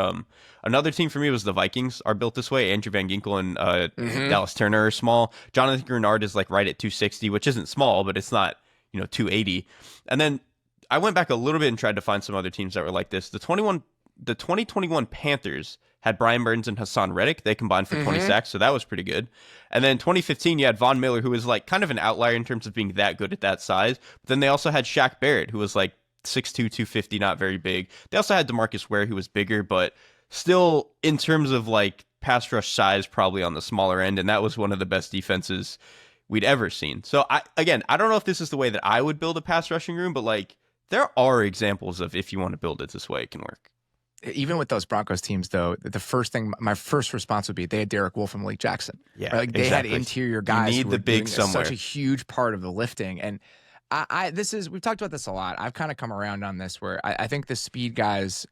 another team for me was the Vikings are built this way. Andrew Van Ginkel and Dallas Turner are small. Jonathan Grenard is like right at 260, which isn't small, but it's not 280. And then I went back a little bit and tried to find some other teams that were like this. The 2021 Panthers had Brian Burns and Hassan Reddick. They combined for 20 sacks, so that was pretty good. And then 2015, you had Von Miller, who was like kind of an outlier in terms of being that good at that size. But then they also had Shaq Barrett, who was like 6'2", 250, not very big. They also had DeMarcus Ware, who was bigger, but still in terms of like pass rush size, probably on the smaller end. And that was one of the best defenses we'd ever seen. So I don't know if this is the way that I would build a pass rushing room, but like there are examples of if you want to build it this way, it can work. Even with those Broncos teams, though, my first response would be they had Derek Wolfe and Malik Jackson. Yeah, right? Like they had interior guys. You need the big somewhere. Such a huge part of the lifting, and we've talked about this a lot. I've kind of come around on this where I think the speed guys,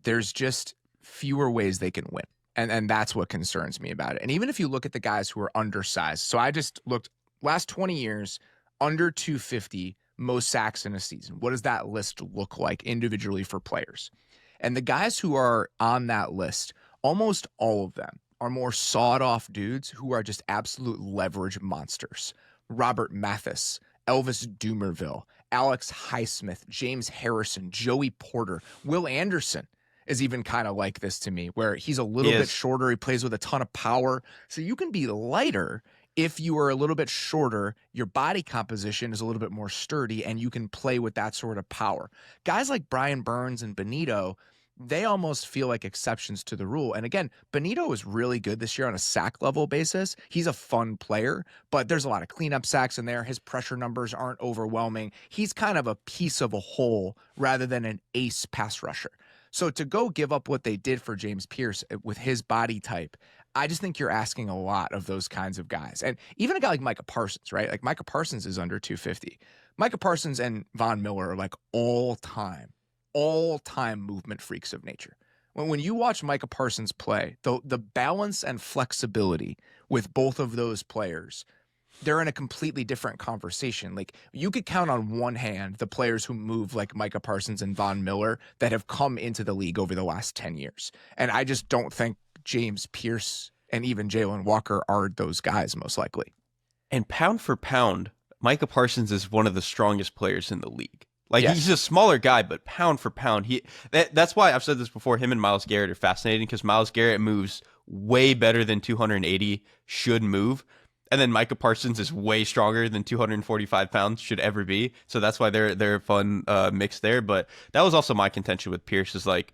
there's just fewer ways they can win, and that's what concerns me about it. And even if you look at the guys who are undersized, so I just looked last 20 years under 250 most sacks in a season. What does that list look like individually for players? And the guys who are on that list, almost all of them are more sawed-off dudes who are just absolute leverage monsters. Robert Mathis, Elvis Dumerville, Alex Highsmith, James Harrison, Joey Porter, Will Anderson is even kind of like this to me, where he's a little bit shorter. He plays with a ton of power. So you can be lighter if you are a little bit shorter, your body composition is a little bit more sturdy, and you can play with that sort of power. Guys like Brian Burns and Benito, they almost feel like exceptions to the rule. And again, Benito is really good this year on a sack level basis. He's a fun player, but there's a lot of cleanup sacks in there. His pressure numbers aren't overwhelming. He's kind of a piece of a whole rather than an ace pass rusher. So to go give up what they did for James Pierce with his body type, I just think you're asking a lot of those kinds of guys. And even a guy like Micah Parsons, right? Like Micah Parsons is under 250. Micah Parsons and Von Miller are like all-time movement freaks of nature. When you watch Micah Parsons play, the balance and flexibility with both of those players, they're in a completely different conversation. Like you could count on one hand the players who move like Micah Parsons and Von Miller that have come into the league over the last 10 years. And I just don't think James Pierce and even Jalen Walker are those guys most likely. And pound for pound, Micah Parsons is one of the strongest players in the league. Like he's a smaller guy, but pound for pound, that's why I've said this before. Him and Myles Garrett are fascinating because Myles Garrett moves way better than 280 should move. And then Micah Parsons is way stronger than 245 pounds should ever be. So that's why they're a fun mix there. But that was also my contention with Pierce is like,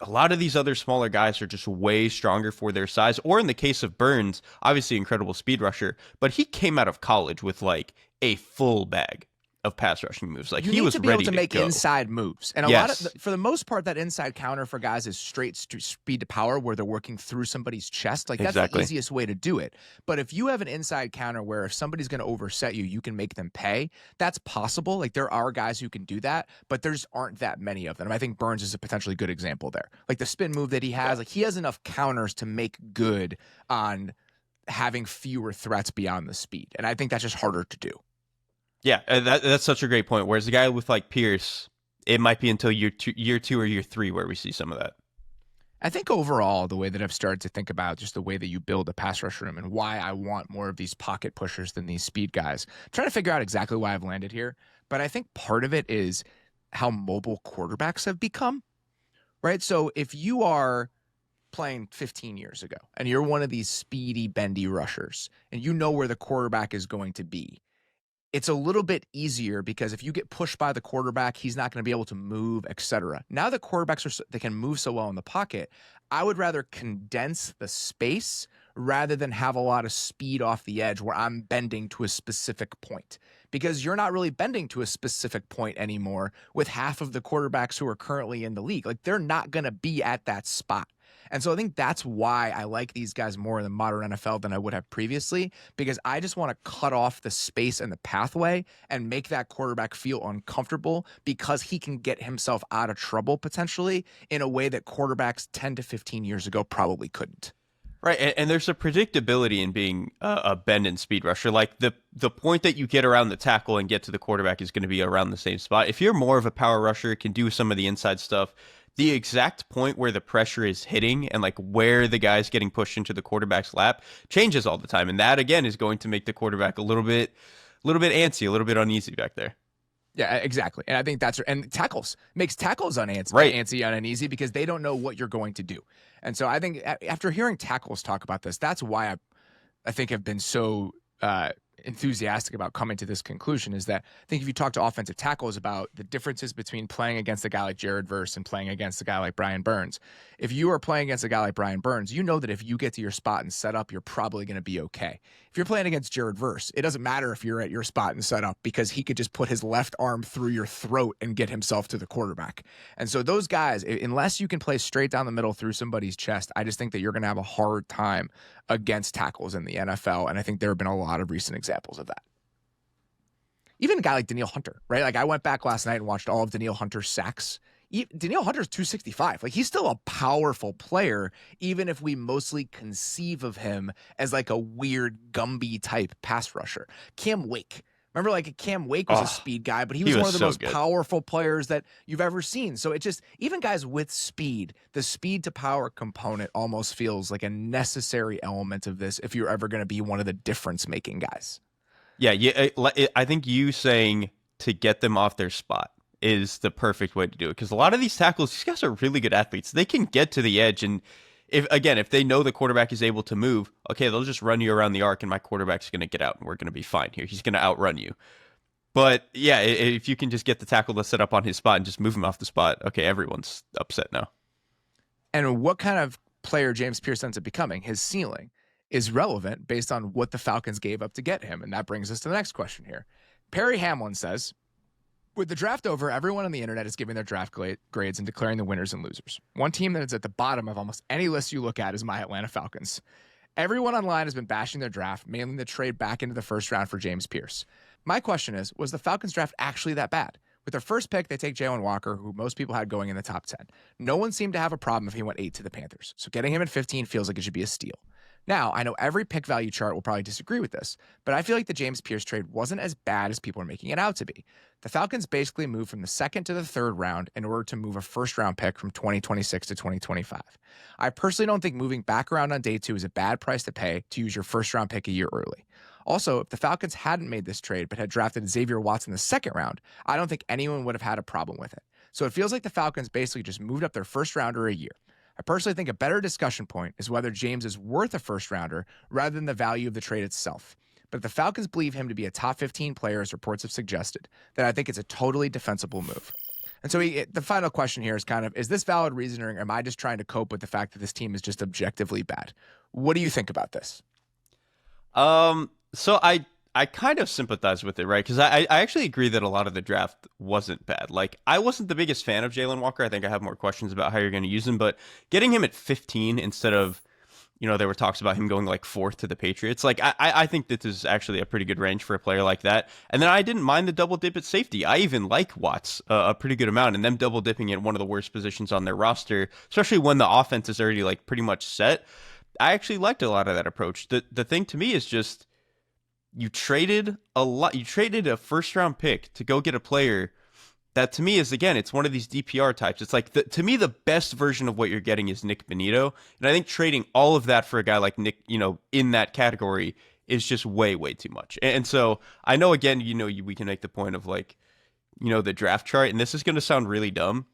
a lot of these other smaller guys are just way stronger for their size. Or in the case of Burns, obviously incredible speed rusher, but he came out of college with like a full bag of pass rushing moves. Like he was ready to go. You need to be able to make inside moves. And a lot of, for the most part, that inside counter for guys is straight speed to power where they're working through somebody's chest. Like that's the easiest way to do it. But if you have an inside counter where if somebody's going to overset you, you can make them pay, that's possible. Like there are guys who can do that, but there's aren't that many of them. And I think Burns is a potentially good example there. Like the spin move that he has, like he has enough counters to make good on having fewer threats beyond the speed. And I think that's just harder to do. Yeah, that's such a great point. Whereas the guy with like Pierce, it might be until year two or year three where we see some of that. I think overall, the way that I've started to think about just the way that you build a pass rush room and why I want more of these pocket pushers than these speed guys, I'm trying to figure out exactly why I've landed here. But I think part of it is how mobile quarterbacks have become, right? So if you are playing 15 years ago and you're one of these speedy, bendy rushers and you know where the quarterback is going to be, it's a little bit easier because if you get pushed by the quarterback, he's not going to be able to move, etc. Now the quarterbacks they can move so well in the pocket. I would rather condense the space rather than have a lot of speed off the edge where I'm bending to a specific point, because you're not really bending to a specific point anymore with half of the quarterbacks who are currently in the league. Like, they're not going to be at that spot. And so I think that's why I like these guys more in the modern NFL than I would have previously, because I just want to cut off the space and the pathway and make that quarterback feel uncomfortable because he can get himself out of trouble potentially in a way that quarterbacks 10 to 15 years ago probably couldn't. Right, and there's a predictability in being a bend and speed rusher. Like the point that you get around the tackle and get to the quarterback is going to be around the same spot. If you're more of a power rusher, can do some of the inside stuff, the exact point where the pressure is hitting and like where the guy's getting pushed into the quarterback's lap changes all the time, and that again is going to make the quarterback a little bit antsy, a little bit uneasy back there. Yeah, exactly. And I think and tackles makes tackles uneasy, right. Antsy and uneasy because they don't know what you're going to do. And so I think after hearing tackles talk about this, that's why I think have been so enthusiastic about coming to this conclusion, is that I think if you talk to offensive tackles about the differences between playing against a guy like Jared Verse and playing against a guy like Brian Burns, if you are playing against a guy like Brian Burns, you know that if you get to your spot and set up, you're probably going to be okay. If you're playing against Jared Verse, it doesn't matter if you're at your spot and set up because he could just put his left arm through your throat and get himself to the quarterback. And so those guys, unless you can play straight down the middle through somebody's chest, I just think that you're going to have a hard time against tackles in the NFL. And I think there have been a lot of recent examples of that. Even a guy like Danielle Hunter, right? Like, I went back last night and watched all of Danielle Hunter's sacks. Danielle Hunter's 265. Like, he's still a powerful player, even if we mostly conceive of him as like a weird Gumby type pass rusher. Cam Wake. Remember, like, Cam Wake was a speed guy, but he was one of the most powerful players that you've ever seen. So it just, even guys with speed, the speed to power component almost feels like a necessary element of this if you're ever going to be one of the difference-making guys. Yeah, I think you saying to get them off their spot is the perfect way to do it, because a lot of these tackles, these guys are really good athletes. They can get to the edge, and if they know the quarterback is able to move, okay, they'll just run you around the arc and my quarterback's going to get out and we're going to be fine here. He's going to outrun you. But yeah, if you can just get the tackle to set up on his spot and just move him off the spot, okay, everyone's upset now. And what kind of player James Pierce ends up becoming, his ceiling, is relevant based on what the Falcons gave up to get him. And that brings us to the next question here. Perry Hamlin says, with the draft over, everyone on the internet is giving their draft grades and declaring the winners and losers. One team that is at the bottom of almost any list you look at is my Atlanta Falcons. Everyone online has been bashing their draft, mainly the trade back into the first round for James Pierce. My question is, was the Falcons draft actually that bad? With their first pick, they take Jalen Walker, who most people had going in the top 10. No one seemed to have a problem if he went 8 to the Panthers. So getting him at 15 feels like it should be a steal. Now, I know every pick value chart will probably disagree with this, but I feel like the James Pierce trade wasn't as bad as people are making it out to be. The Falcons basically moved from the second to the third round in order to move a first-round pick from 2026 to 2025. I personally don't think moving back around on day 2 is a bad price to pay to use your first-round pick a year early. Also, if the Falcons hadn't made this trade but had drafted Xavier Watson in the second round, I don't think anyone would have had a problem with it. So it feels like the Falcons basically just moved up their first-rounder a year. I personally think a better discussion point is whether James is worth a first-rounder rather than the value of the trade itself. But if the Falcons believe him to be a top 15 player, as reports have suggested, then I think it's a totally defensible move. And so the final question here is kind of, is this valid reasoning, or am I just trying to cope with the fact that this team is just objectively bad? What do you think about this? So I kind of sympathize with it, right? Because I actually agree that a lot of the draft wasn't bad. Like, I wasn't the biggest fan of Jalen Walker. I think I have more questions about how you're going to use him, but getting him at 15 instead of, there were talks about him going like 4th to the Patriots. Like, I think this is actually a pretty good range for a player like that. And then I didn't mind the double dip at safety. I even like Watts a pretty good amount, and them double dipping at one of the worst positions on their roster, especially when the offense is already like pretty much set. I actually liked a lot of that approach. The thing to me is just, you traded a first round pick to go get a player that to me is, again, it's one of these DPR types. It's like, to me, the best version of what you're getting is Nick Benito. And I think trading all of that for a guy like Nick, in that category is just way, way too much. And so I know, again, we can make the point of like, the draft chart, and this is going to sound really dumb.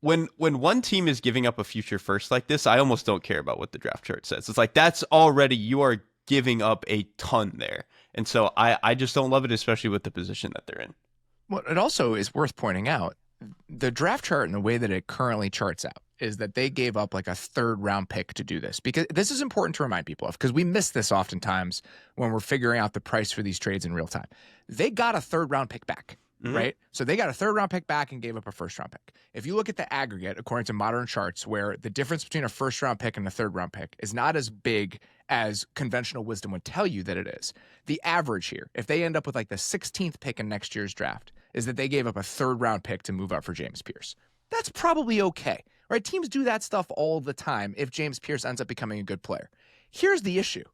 When one team is giving up a future first like this, I almost don't care about what the draft chart says. It's like, that's already, you are giving up a ton there. And so I just don't love it, especially with the position that they're in. Well, it also is worth pointing out, the draft chart and the way that it currently charts out is that they gave up like a 3rd round pick to do this, because this is important to remind people of, because we miss this oftentimes when we're figuring out the price for these trades in real time. They got a 3rd round pick back, right? So they got a 3rd round pick back and gave up a 1st round pick. If you look at the aggregate, according to modern charts, where the difference between a 1st round pick and a 3rd round pick is not as big as conventional wisdom would tell you that it is. The average here, if they end up with like the 16th pick in next year's draft, is that they gave up a 3rd round pick to move up for James Pierce. That's probably okay, right? Teams do that stuff all the time if James Pierce ends up becoming a good player. Here's the issue.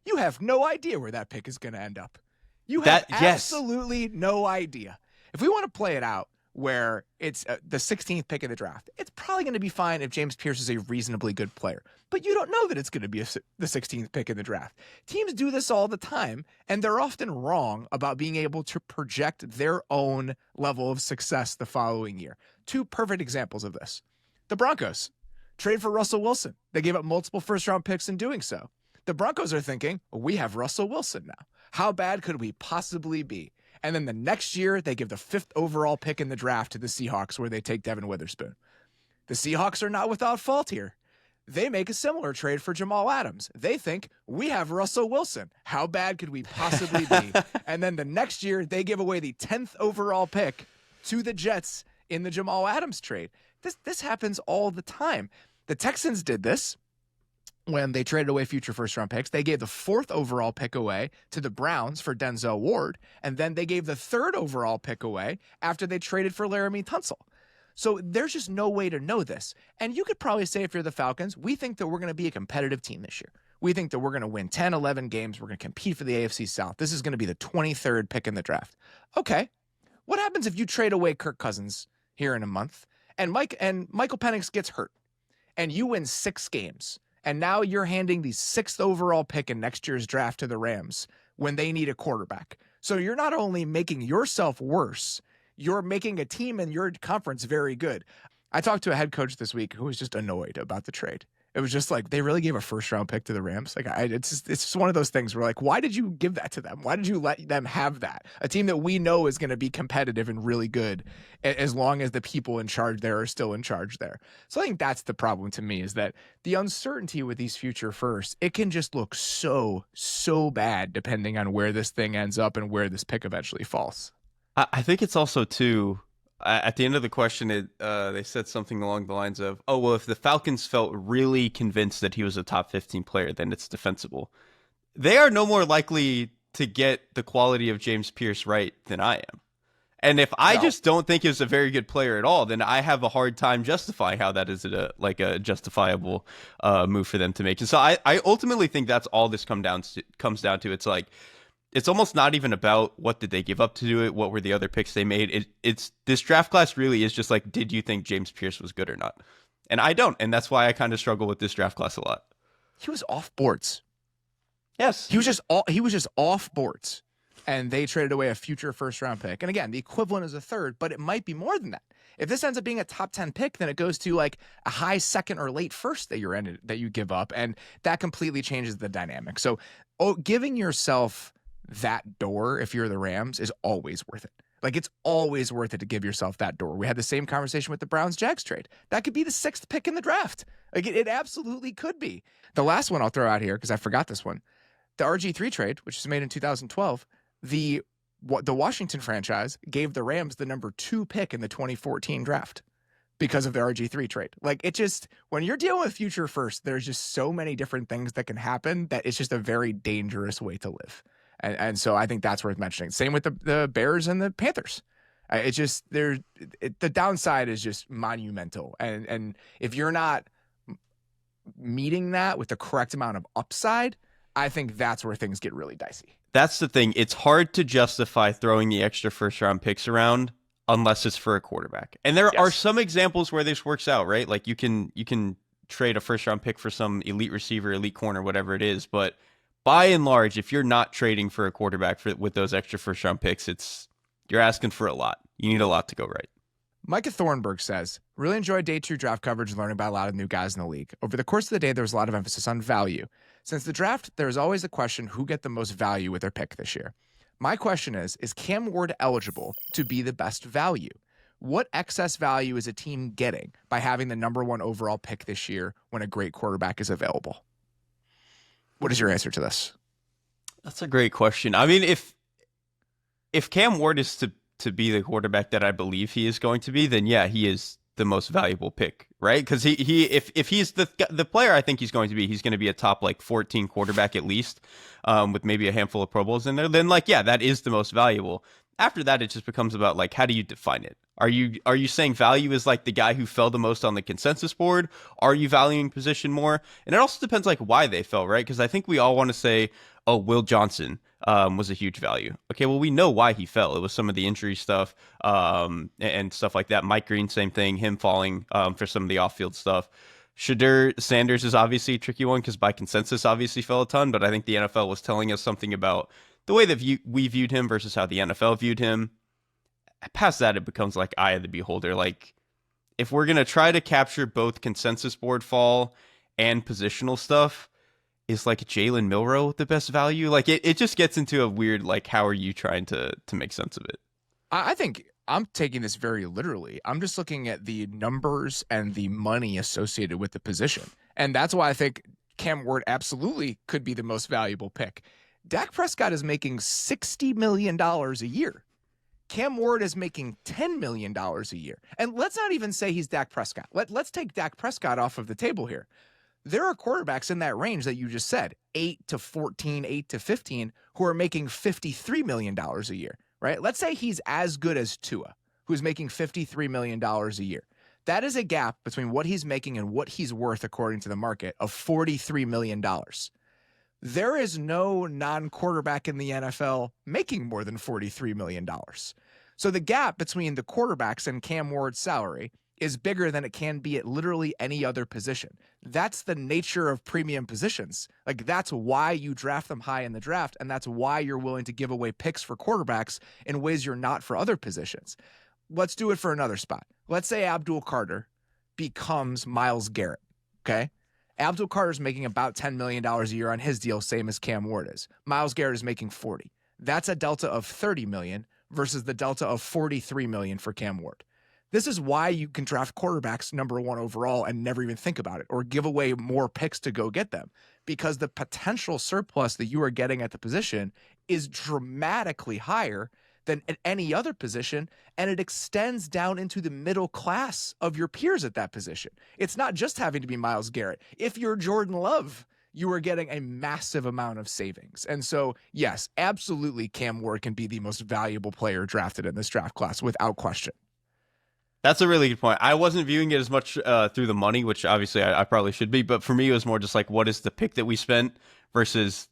You have no idea where that pick is going to end up. You have absolutely no idea. If we want to play it out where it's the 16th pick of the draft, it's probably going to be fine if James Pierce is a reasonably good player. But you don't know that it's going to be the 16th pick in the draft. Teams do this all the time, and they're often wrong about being able to project their own level of success the following year. 2 perfect examples of this. The Broncos trade for Russell Wilson. They gave up multiple 1st-round picks in doing so. The Broncos are thinking, we have Russell Wilson now. How bad could we possibly be? And then the next year, they give the 5th overall pick in the draft to the Seahawks, where they take Devin Witherspoon. The Seahawks are not without fault here. They make a similar trade for Jamal Adams. They think, we have Russell Wilson. How bad could we possibly be? And then the next year, they give away the 10th overall pick to the Jets in the Jamal Adams trade. This happens all the time. The Texans did this when they traded away future 1st-round picks. They gave the 4th overall pick away to the Browns for Denzel Ward, and then they gave the 3rd overall pick away after they traded for Laramie Tunsil. So there's just no way to know this. And you could probably say, if you're the Falcons, we think that we're going to be a competitive team this year. We think that we're going to win 10, 11 games. We're going to compete for the AFC South. This is going to be the 23rd pick in the draft. Okay. What happens if you trade away Kirk Cousins here in a month and Michael Penix gets hurt and you win 6 games? And now you're handing the 6th overall pick in next year's draft to the Rams when they need a quarterback. So you're not only making yourself worse, you're making a team in your conference very good. I talked to a head coach this week who was just annoyed about the trade. It was just like, they really gave a 1st-round pick to the Rams. Like, it's just one of those things where, like, why did you give that to them? Why did you let them have that? A team that we know is going to be competitive and really good, as long as the people in charge there are still in charge there. So I think that's the problem to me, is that the uncertainty with these future firsts, it can just look so bad depending on where this thing ends up and where this pick eventually falls. I think it's also, too, at the end of the question, they said something along the lines of, oh, well, if the Falcons felt really convinced that he was a top 15 player, then it's defensible. They are no more likely to get the quality of James Pierce right than I am. And if I just don't think he was a very good player at all, then I have a hard time justifying how that is a justifiable move for them to make. And so I ultimately think that's all this comes down to. It's like, it's almost not even about what did they give up to do it, what were the other picks they made. It's this draft class really is just like, did you think James Pierce was good or not? And I don't, and that's why I kind of struggle with this draft class a lot. He was off boards. Yes, he was just off boards, and they traded away a future 1st-round pick. And again, the equivalent is a 3rd, but it might be more than that. If this ends up being a top 10 pick, then it goes to like a high 2nd or late 1st that you give up, and that completely changes the dynamic. So, giving yourself that door, if you're the Rams, is always worth it. Like, it's always worth it to give yourself that door. We had the same conversation with the Browns-Jags trade. That could be the 6th pick in the draft. Like, it absolutely could be. The last one I'll throw out here, because I forgot this one, the RG3 trade, which was made in 2012, the Washington franchise gave the Rams the number 2 pick in the 2014 draft because of the RG3 trade. Like, it just, when you're dealing with future first, there's just so many different things that can happen that it's just a very dangerous way to live. And so I think that's worth mentioning. Same with the Bears and the Panthers. It's just, the downside is just monumental. And if you're not meeting that with the correct amount of upside, I think that's where things get really dicey. That's the thing. It's hard to justify throwing the extra 1st-round picks around unless it's for a quarterback. And there are Yes. some examples where this works out, right? Like you can trade a first round pick for some elite receiver, elite corner, whatever it is. But by and large, if you're not trading for a quarterback with those extra first round picks, you're asking for a lot. You need a lot to go right. Micah Thornburg says, really enjoyed day 2 draft coverage and learning about a lot of new guys in the league. Over the course of the day, there was a lot of emphasis on value. Since the draft, there is always a question who get the most value with their pick this year. My question is Cam Ward eligible to be the best value? What excess value is a team getting by having the number 1 overall pick this year when a great quarterback is available? What is your answer to this? That's a great question. I mean, if Cam Ward is to be the quarterback that I believe he is going to be, then yeah, he is the most valuable pick, right? Because if he's the player I think he's going to be, he's going to be a top like 14 quarterback at least, with maybe a handful of Pro Bowls in there. Then like yeah, that is the most valuable. After that, it just becomes about like how do you define it? Are you saying value is like the guy who fell the most on the consensus board? Are you valuing position more? And it also depends like why they fell, right? Because I think we all want to say, oh, Will Johnson was a huge value. Okay, well, we know why he fell. It was some of the injury stuff and stuff like that. Mike Green, same thing, him falling for some of the off-field stuff. Shadur Sanders is obviously a tricky one because by consensus obviously fell a ton, but I think the NFL was telling us something about the way that we viewed him versus how the NFL viewed him. Past that, it becomes like eye of the beholder. Like, if we're going to try to capture both consensus board fall and positional stuff, is like Jalen Milroe the best value? Like it just gets into a weird, like, how are you trying to make sense of it? I think I'm taking this very literally. I'm just looking at the numbers and the money associated with the position. And that's why I think Cam Ward absolutely could be the most valuable pick. Dak Prescott is making $60 million a year. Cam Ward is making $10 million a year. And let's not even say he's Dak Prescott. Let's take Dak Prescott off of the table here. There are quarterbacks in that range that you just said, 8 to 14, 8 to 15, who are making $53 million a year, right? Let's say he's as good as Tua, who's making $53 million a year. That is a gap between what he's making and what he's worth according to the market of $43 million. There is no non-quarterback in the NFL making more than $43 million. So the gap between the quarterbacks and Cam Ward's salary is bigger than it can be at literally any other position. That's the nature of premium positions. Like, that's why you draft them high in the draft, and that's why you're willing to give away picks for quarterbacks in ways you're not for other positions. Let's do it for another spot. Let's say Abdul Carter becomes Myles Garrett, okay? Abdul Carter's making about $10 million a year on his deal, same as Cam Ward is. Myles Garrett is making 40. That's a delta of 30 million versus the delta of 43 million for Cam Ward. This is why you can draft quarterbacks number 1 overall and never even think about it or give away more picks to go get them, because the potential surplus that you are getting at the position is dramatically higher than at any other position, and it extends down into the middle class of your peers at that position. It's not just having to be Myles Garrett. If you're Jordan Love, you are getting a massive amount of savings. And so, yes, absolutely, Cam Ward can be the most valuable player drafted in this draft class without question. That's a really good point. I wasn't viewing it as much through the money, which obviously I probably should be. But for me, it was more just like, what is the pick that we spent versus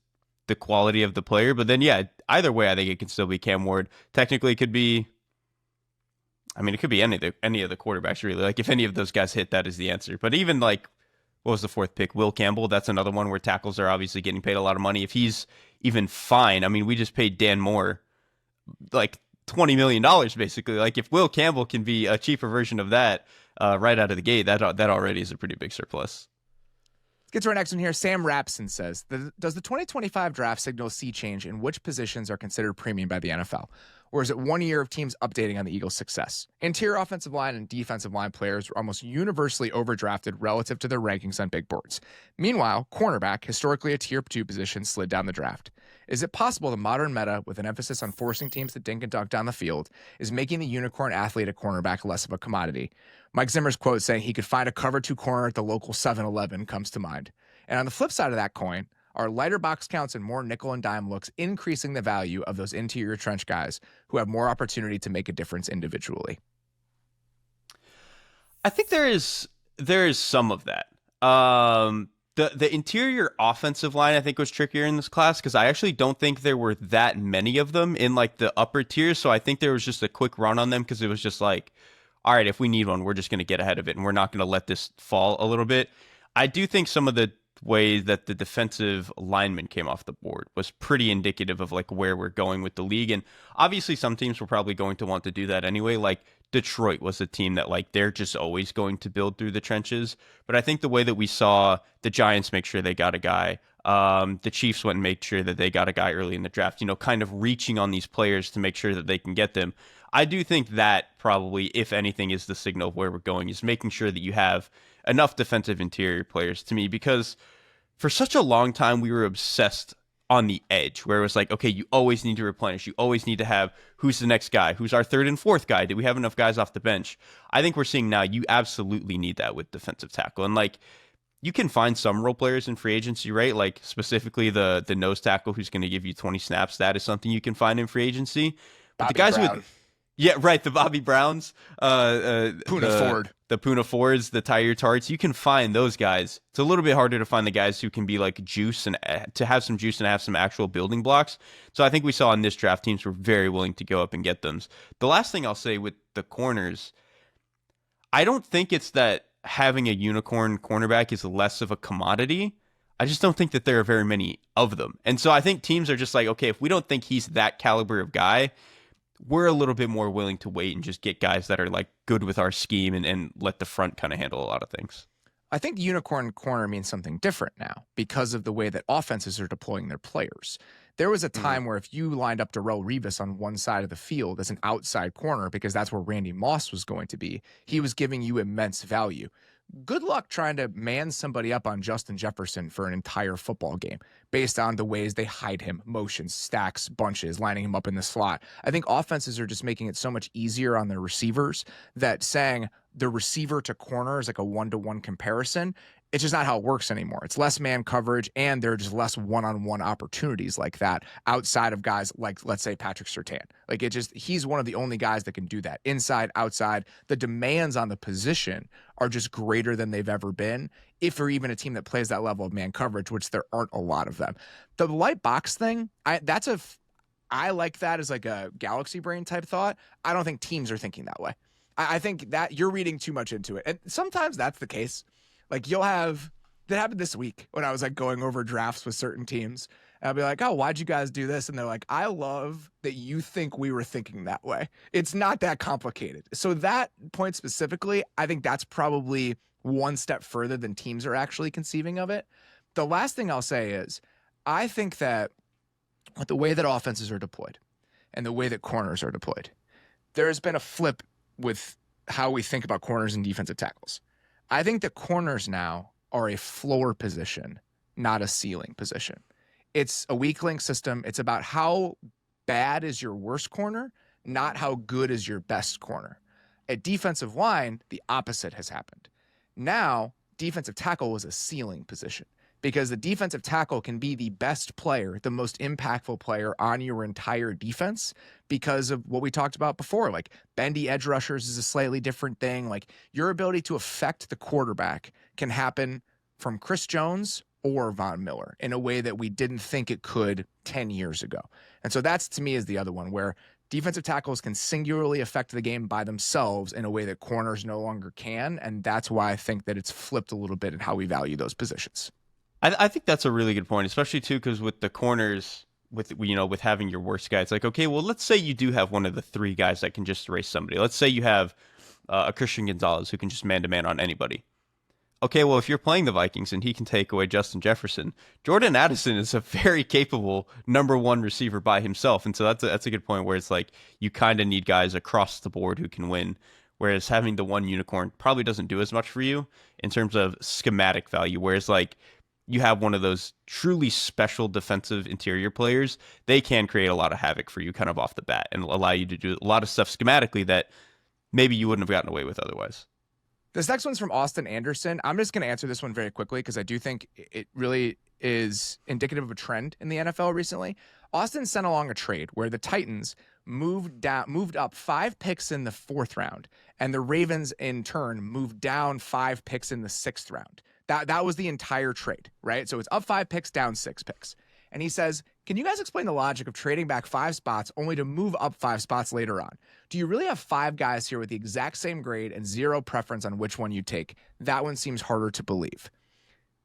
the quality of the player? But then, yeah, either way, I think it can still be Cam Ward. Technically, it could be, I mean, it could be any of the quarterbacks, really. Like, if any of those guys hit, that is the answer. But even, like, what was the 4th pick? Will Campbell, that's another one where tackles are obviously getting paid a lot of money. If he's even fine, I mean, we just paid Dan Moore, like, $20 million basically. Like, if Will Campbell can be a cheaper version of that right out of the gate, that already is a pretty big surplus. Let's get to our next one here. Sam Rapson says, does the 2025 draft signal a sea change in which positions are considered premium by the NFL? Or is it 1 year of teams updating on the Eagles' success? Interior offensive line and defensive line players were almost universally overdrafted relative to their rankings on big boards. Meanwhile, cornerback, historically a tier 2 position, slid down the draft. Is it possible the modern meta, with an emphasis on forcing teams to dink and dunk down the field, is making the unicorn athlete at cornerback less of a commodity? Mike Zimmer's quote saying he could find a cover 2 corner at the local 7-Eleven comes to mind. And on the flip side of that coin, are lighter box counts and more nickel and dime looks increasing the value of those interior trench guys who have more opportunity to make a difference individually? I think there is some of that. The interior offensive line, I think, was trickier in this class because I actually don't think there were that many of them in like the upper tiers. So I think there was just a quick run on them because it was just like, all right, if we need one, we're just going to get ahead of it and we're not going to let this fall a little bit. I do think some of the way that the defensive lineman came off the board was pretty indicative of like where we're going with the league. And obviously some teams were probably going to want to do that anyway. Like Detroit was a team that like they're just always going to build through the trenches. But I think the way that we saw the Giants make sure they got a guy, the Chiefs went and made sure that they got a guy early in the draft, kind of reaching on these players to make sure that they can get them. I do think that probably, if anything, is the signal of where we're going, is making sure that you have enough defensive interior players to me, because for such a long time we were obsessed on the edge where it was like, okay, you always need to replenish. You always need to have who's the next guy, who's our third and fourth guy. Do we have enough guys off the bench? I think we're seeing now you absolutely need that with defensive tackle. And like, you can find some role players in free agency, right? Like specifically the nose tackle who's going to give you 20 snaps. That is something you can find in free agency. But Bobby the guys Brown. with, yeah, right, the Bobby Browns, Ford. the Puna Fords, the Tyre Tarts, you can find those guys. It's a little bit harder to find the guys who can be like juice and to have some juice and have some actual building blocks. So I think we saw in this draft teams were very willing to go up and get them. The last thing I'll say with the corners, I don't think it's that having a unicorn cornerback is less of a commodity. I just don't think that there are very many of them. And so I think teams are just like, okay, if we don't think he's that caliber of guy, we're a little bit more willing to wait and just get guys that are like good with our scheme and let the front kind of handle a lot of things. I think unicorn corner means something different now because of the way that offenses are deploying their players. There was a time where if you lined up Darrelle Revis on one side of the field as an outside corner, because that's where Randy Moss was going to be, he was giving you immense value. Good luck trying to man somebody up on Justin Jefferson for an entire football game based on the ways they hide him, motions, stacks, bunches, lining him up in the slot. I think offenses are just making it so much easier on their receivers that saying the receiver to corner is like a one-to-one comparison. It's just not how it works anymore. It's less man coverage, and there are just less one-on-one opportunities like that outside of guys like, let's say, Patrick Surtain. Like, he's one of the only guys that can do that. Inside, outside, the demands on the position are just greater than they've ever been, if you're even a team that plays that level of man coverage, which there aren't a lot of them. The light box thing, I like that as like a galaxy brain type thought. I don't think teams are thinking that way. I think that you're reading too much into it. And sometimes that's the case. Like that happened this week when I was like going over drafts with certain teams. And I'll be like, oh, why'd you guys do this? And they're like, I love that you think we were thinking that way. It's not that complicated. So that point specifically, I think that's probably one step further than teams are actually conceiving of it. The last thing I'll say is I think that with the way that offenses are deployed and the way that corners are deployed, there has been a flip with how we think about corners and defensive tackles. I think the corners now are a floor position, not a ceiling position. It's a weak link system. It's about how bad is your worst corner, not how good is your best corner. At defensive line, the opposite has happened. Now, defensive tackle was a ceiling position because the defensive tackle can be the best player, the most impactful player on your entire defense because of what we talked about before. Like bendy edge rushers is a slightly different thing. Like your ability to affect the quarterback can happen from Chris Jones or Von Miller in a way that we didn't think it could 10 years ago. And so that's, to me, is the other one where defensive tackles can singularly affect the game by themselves in a way that corners no longer can. And that's why I think that it's flipped a little bit in how we value those positions. I think that's a really good point, especially too, because with the corners, with having your worst guy, it's like, okay, well, let's say you do have one of the three guys that can just erase somebody. Let's say you have a Christian Gonzalez who can just man-to-man on anybody. Okay, well, if you're playing the Vikings and he can take away Justin Jefferson, Jordan Addison is a very capable number one receiver by himself. And so that's a good point where it's like you kind of need guys across the board who can win, whereas having the one unicorn probably doesn't do as much for you in terms of schematic value, whereas like you have one of those truly special defensive interior players, they can create a lot of havoc for you kind of off the bat and allow you to do a lot of stuff schematically that maybe you wouldn't have gotten away with otherwise. This next one's from Austin Anderson. I'm just going to answer this one very quickly because I do think it really is indicative of a trend in the NFL recently. Austin sent along a trade where the Titans moved up 5 picks in the 4th round, and the Ravens in turn moved down 5 picks in the 6th round That was the entire trade, right? So it's up 5 picks, down 6 picks. And he says, can you guys explain the logic of trading back 5 spots only to move up 5 spots later on? Do you really have 5 guys here with the exact same grade and 0 preference on which one you take? That one seems harder to believe.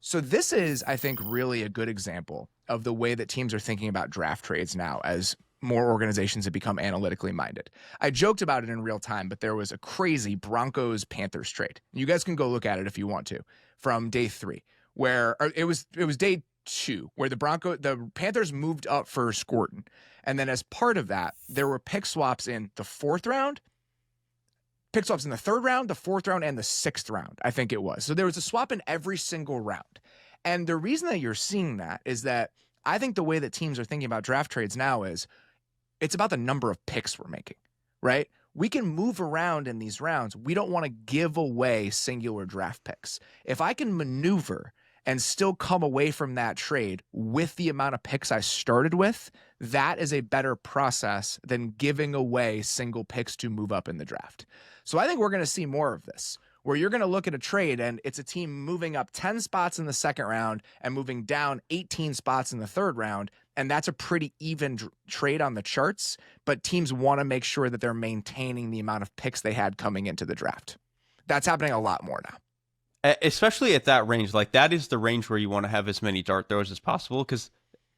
So this is, I think, really a good example of the way that teams are thinking about draft trades now as more organizations have become analytically minded. I joked about it in real time, but there was a crazy Broncos-Panthers trade. You guys can go look at it if you want to, from day 3, where it was day 2, where the Panthers moved up for Scorton. And then as part of that, there were pick swaps in the 4th round, pick swaps in the 3rd round, the 4th round, and the 6th round, I think it was. So there was a swap in every single round. And the reason that you're seeing that is that I think the way that teams are thinking about draft trades now is it's about the number of picks we're making, right? We can move around in these rounds. We don't want to give away singular draft picks. If I can maneuver and still come away from that trade with the amount of picks I started with, that is a better process than giving away single picks to move up in the draft. So I think we're going to see more of this, where you're going to look at a trade and it's a team moving up 10 spots in the 2nd round and moving down 18 spots in the 3rd round. And that's a pretty even trade on the charts, but teams want to make sure that they're maintaining the amount of picks they had coming into the draft. That's happening a lot more now. Especially at that range. Like, that is the range where you want to have as many dart throws as possible, because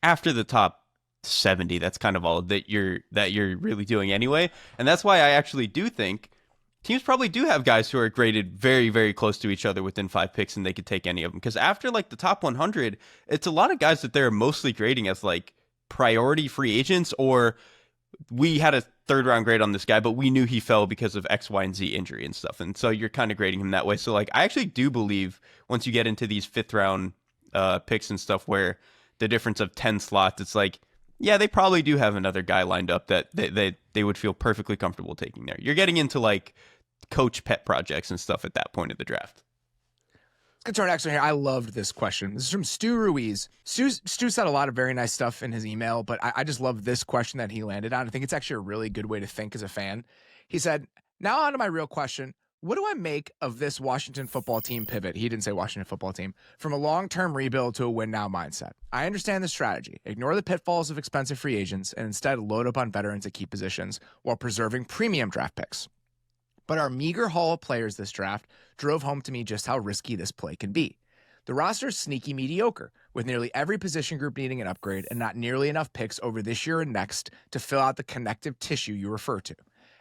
after the top 70, that's kind of all that you're really doing anyway. And that's why I actually do think teams probably do have guys who are graded very, very close to each other within 5 picks, and they could take any of them. Because after like the top 100, it's a lot of guys that they're mostly grading as like priority free agents, or we had a 3rd round grade on this guy, but we knew he fell because of X, Y, and Z injury and stuff. And so you're kind of grading him that way. So like, I actually do believe once you get into these 5th round picks and stuff where the difference of 10 slots, it's like, yeah, they probably do have another guy lined up that they would feel perfectly comfortable taking there. You're getting into like coach pet projects and stuff at that point of the draft. Let's get to our next one here. I loved this question. This is from Stu Ruiz. Stu said a lot of very nice stuff in his email, but I just love this question that he landed on. I think it's actually a really good way to think as a fan. He said, now on to my real question. What do I make of this Washington football team pivot? He didn't say Washington football team. From a long-term rebuild to a win-now mindset. I understand the strategy. Ignore the pitfalls of expensive free agents and instead load up on veterans at key positions while preserving premium draft picks. But our meager haul of players this draft drove home to me just how risky this play can be. The roster is sneaky mediocre, with nearly every position group needing an upgrade and not nearly enough picks over this year and next to fill out the connective tissue you refer to.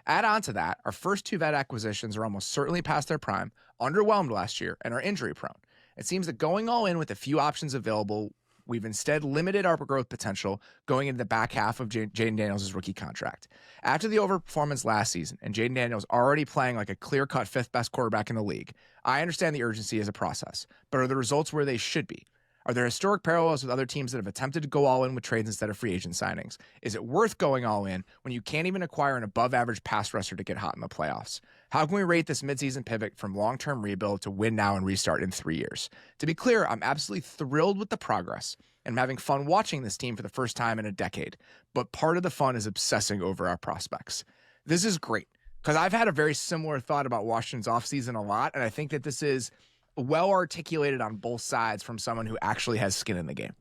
Add on to that, our first 2 vet acquisitions are almost certainly past their prime, underwhelmed last year, and are injury prone. It seems that going all in with a few options available, we've instead limited our growth potential going into the back half of Jaden Daniels' rookie contract. After the overperformance last season, and Jaden Daniels already playing like a clear-cut 5th best quarterback in the league, I understand the urgency as a process, but are the results where they should be? Are there historic parallels with other teams that have attempted to go all in with trades instead of free agent signings? Is it worth going all in when you can't even acquire an above-average pass rusher to get hot in the playoffs? How can we rate this midseason pivot from long-term rebuild to win now and restart in 3 years? To be clear, I'm absolutely thrilled with the progress, and I'm having fun watching this team for the first time in a decade. But part of the fun is obsessing over our prospects. This is great, because I've had a very similar thought about Washington's offseason a lot, and I think that this is well articulated on both sides from someone who actually has skin in the game.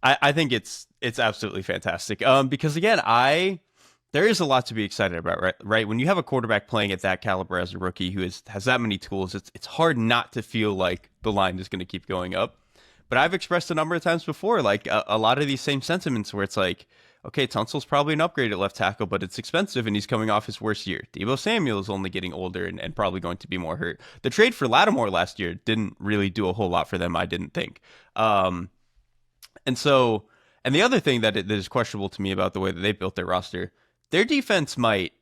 I think it's absolutely fantastic. Because again, there is a lot to be excited about, right? When you have a quarterback playing at that caliber as a rookie who has that many tools, it's hard not to feel like the line is going to keep going up. But I've expressed a number of times before, like a lot of these same sentiments where it's like, okay, Tunsil's probably an upgrade at left tackle, but it's expensive and he's coming off his worst year. Deebo Samuel is only getting older and probably going to be more hurt. The trade for Lattimore last year didn't really do a whole lot for them, I didn't think. And the other thing that is questionable to me about the way that they built their roster, their defense might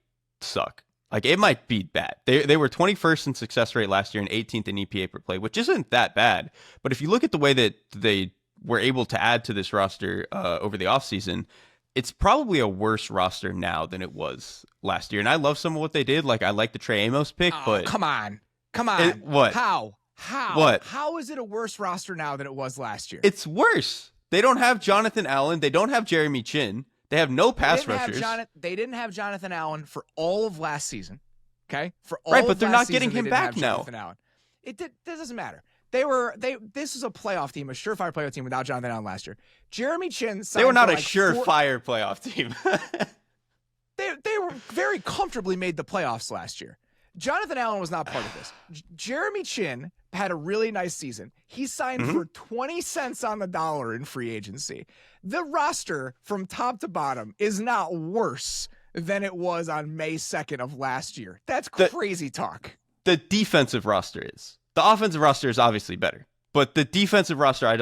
suck. Like, it might be bad. They were 21st in success rate last year and 18th in EPA per play, which isn't that bad. But if you look at the way that they were able to add to this roster over the offseason, it's probably a worse roster now than it was last year. And I love some of what they did. Like, I like the Trey Amos pick, but come on. What? How? What? How is it a worse roster now than it was last year? It's worse. They don't have Jonathan Allen. They don't have Jeremy Chin. They have no pass rushers. They didn't have Jonathan Allen for all of last season. Okay? For all right, of but they're last not getting season, him back now. That doesn't matter. This is a playoff team, a surefire playoff team without Jonathan Allen last year. Jeremy Chin signed They were not for a like surefire playoff team. They were very comfortably made the playoffs last year. Jonathan Allen was not part of this. Jeremy Chin had a really nice season. He signed for 20 cents on the dollar in free agency. The roster from top to bottom is not worse than it was on May 2nd of last year. That's crazy talk. The defensive roster is. The offensive roster is obviously better. But the defensive roster,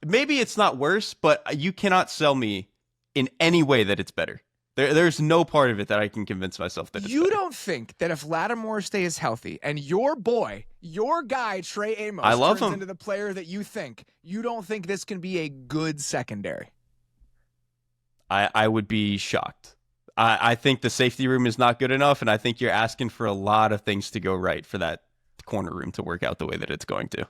maybe it's not worse, but you cannot sell me in any way that it's better. There's no part of it that I can convince myself that it's better. You don't think that if Lattimore stays healthy and your guy, Trey Amos, turns into the player that you don't think this can be a good secondary? I would be shocked. I think the safety room is not good enough, and I think you're asking for a lot of things to go right for that corner room to work out the way that it's going to.